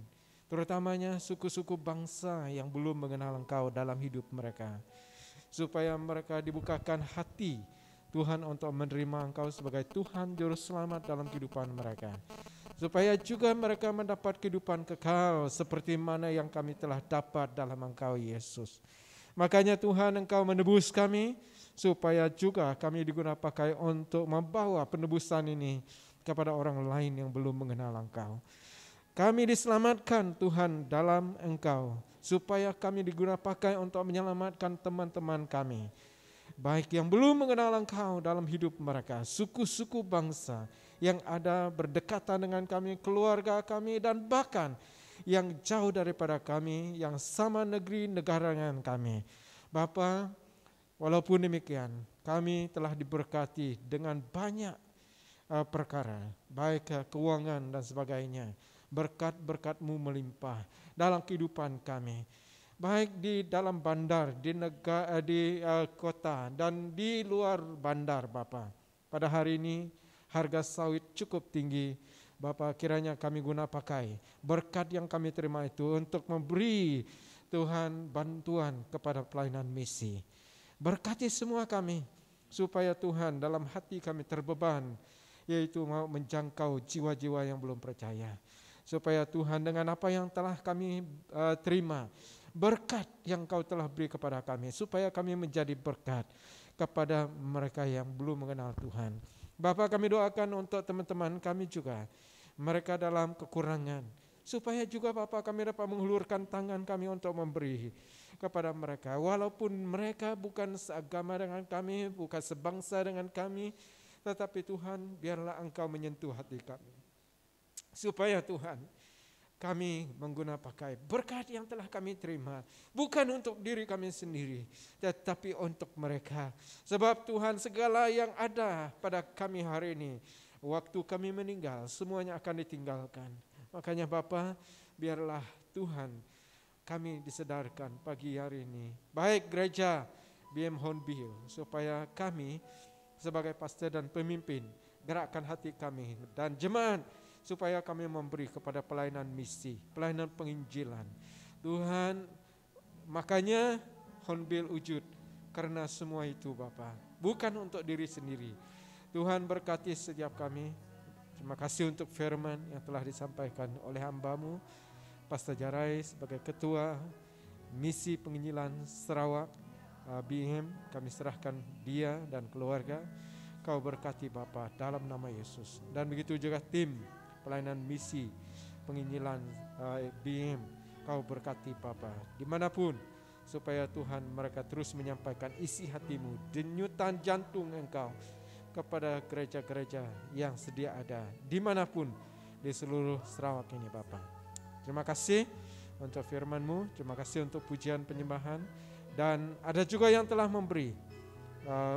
Terutamanya suku-suku bangsa yang belum mengenal Engkau dalam hidup mereka. Supaya mereka dibukakan hati Tuhan untuk menerima Engkau sebagai Tuhan Juru Selamat dalam kehidupan mereka. Supaya juga mereka mendapat kehidupan kekal seperti mana yang kami telah dapat dalam Engkau Yesus. Makanya Tuhan, Engkau menebus kami supaya juga kami digunakan pakai untuk membawa penebusan ini kepada orang lain yang belum mengenal Engkau. Kami diselamatkan Tuhan dalam Engkau supaya kami digunakan pakai untuk menyelamatkan teman-teman kami. Baik yang belum mengenal Engkau dalam hidup mereka, suku-suku bangsa yang ada berdekatan dengan kami, keluarga kami, dan bahkan yang jauh daripada kami, yang sama negeri negara dengan kami. Bapa, walaupun demikian, kami telah diberkati dengan banyak perkara, baik keuangan dan sebagainya. Berkat-berkat-Mu melimpah dalam kehidupan kami. Baik di dalam bandar, di negara, di kota, dan di luar bandar, Bapa. Pada hari ini, harga sawit cukup tinggi. Bapa, kiranya kami guna pakai berkat yang kami terima itu untuk memberi Tuhan bantuan kepada pelayanan misi. Berkati semua kami, supaya Tuhan dalam hati kami terbeban, yaitu mau menjangkau jiwa-jiwa yang belum percaya. Supaya Tuhan dengan apa yang telah kami terima, berkat yang Kau telah beri kepada kami, supaya kami menjadi berkat kepada mereka yang belum mengenal Tuhan. Bapa, kami doakan untuk teman-teman kami juga, mereka dalam kekurangan, supaya juga Bapa kami dapat menghulurkan tangan kami untuk memberi kepada mereka. Walaupun mereka bukan seagama dengan kami, bukan sebangsa dengan kami, tetapi Tuhan, biarlah Engkau menyentuh hati kami. Supaya Tuhan, kami menggunakan pakai berkat yang telah kami terima, bukan untuk diri kami sendiri, tetapi untuk mereka. Sebab Tuhan, segala yang ada pada kami hari ini, waktu kami meninggal, semuanya akan ditinggalkan. Makanya Bapa, biarlah Tuhan, kami disedarkan pagi hari ini, baik gereja BM Hornbill, supaya kami sebagai pastor dan pemimpin gerakkan hati kami dan jemaat, supaya kami memberi kepada pelayanan misi, pelayanan penginjilan. Tuhan, makanya Hornbill wujud karena semua itu Bapa, bukan untuk diri sendiri. Tuhan berkati setiap kami. Terima kasih untuk firman yang telah disampaikan oleh hamba-Mu, Pastor Jarai sebagai Ketua Misi Penginjilan Sarawak BM. Kami serahkan dia dan keluarga. Kau berkati Bapa dalam nama Yesus. Dan begitu juga tim pelayanan misi penginjilan BM. Kau berkati Bapa dimanapun, supaya Tuhan mereka terus menyampaikan isi hati-Mu, denyutan jantung Engkau kepada gereja-gereja yang sedia ada dimanapun di seluruh Sarawak ini Bapa. Terima kasih untuk firman-Mu, terima kasih untuk pujian penyembahan, dan ada juga yang telah memberi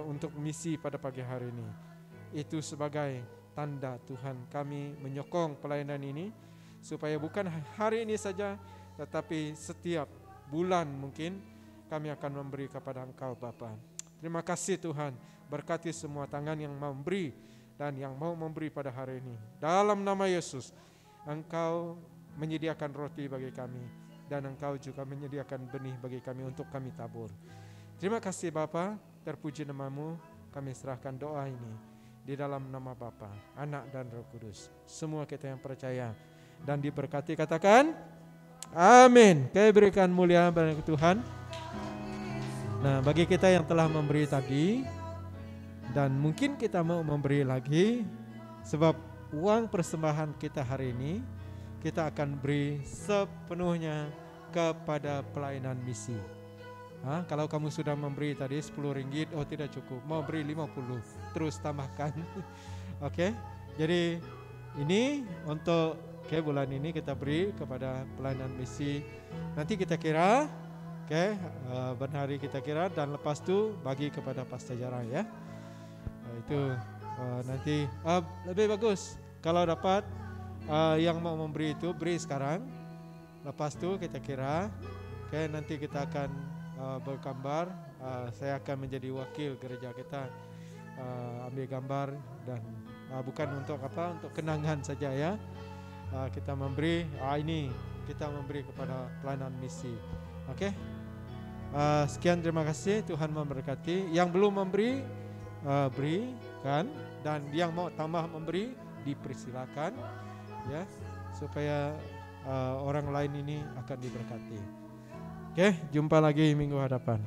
untuk misi pada pagi hari ini. Itu sebagai tanda Tuhan kami menyokong pelayanan ini, supaya bukan hari ini saja, tetapi setiap bulan mungkin kami akan memberi kepada Engkau Bapa. Terima kasih Tuhan, berkati semua tangan yang memberi dan yang mau memberi pada hari ini. Dalam nama Yesus, Engkau menyediakan roti bagi kami, dan Engkau juga menyediakan benih bagi kami untuk kami tabur. Terima kasih Bapa, terpuji nama-Mu. Kami serahkan doa ini di dalam nama Bapa, Anak dan Roh Kudus. Semua kita yang percaya dan diberkati katakan amin. Kami berikan mulia bagi Tuhan. Nah, bagi kita yang telah memberi tadi, dan mungkin kita mau memberi lagi, sebab uang persembahan kita hari ini kita akan beri sepenuhnya kepada pelayanan misi. Kalau kamu sudah memberi tadi 10 ringgit, oh tidak cukup, mau beri 50, terus tambahkan. Oke, jadi ini untuk bulan ini kita beri kepada pelayanan misi. Nanti kita kira, benhari kita kira, dan lepas itu bagi kepada Pastor Jarang ya. Itu nanti lebih bagus kalau dapat yang mau memberi itu beri sekarang. Lepas itu kita kira, nanti kita akan bergambar. Saya akan menjadi wakil gereja kita, ambil gambar dan bukan untuk untuk kenangan saja ya. Kita memberi, ini kita memberi kepada pelayanan misi. Oke. Sekian, terima kasih, Tuhan memberkati. Yang belum memberi, berikan, dan yang mau tambah memberi dipersilakan ya, supaya orang lain ini akan diberkati. Oke, jumpa lagi minggu hadapan.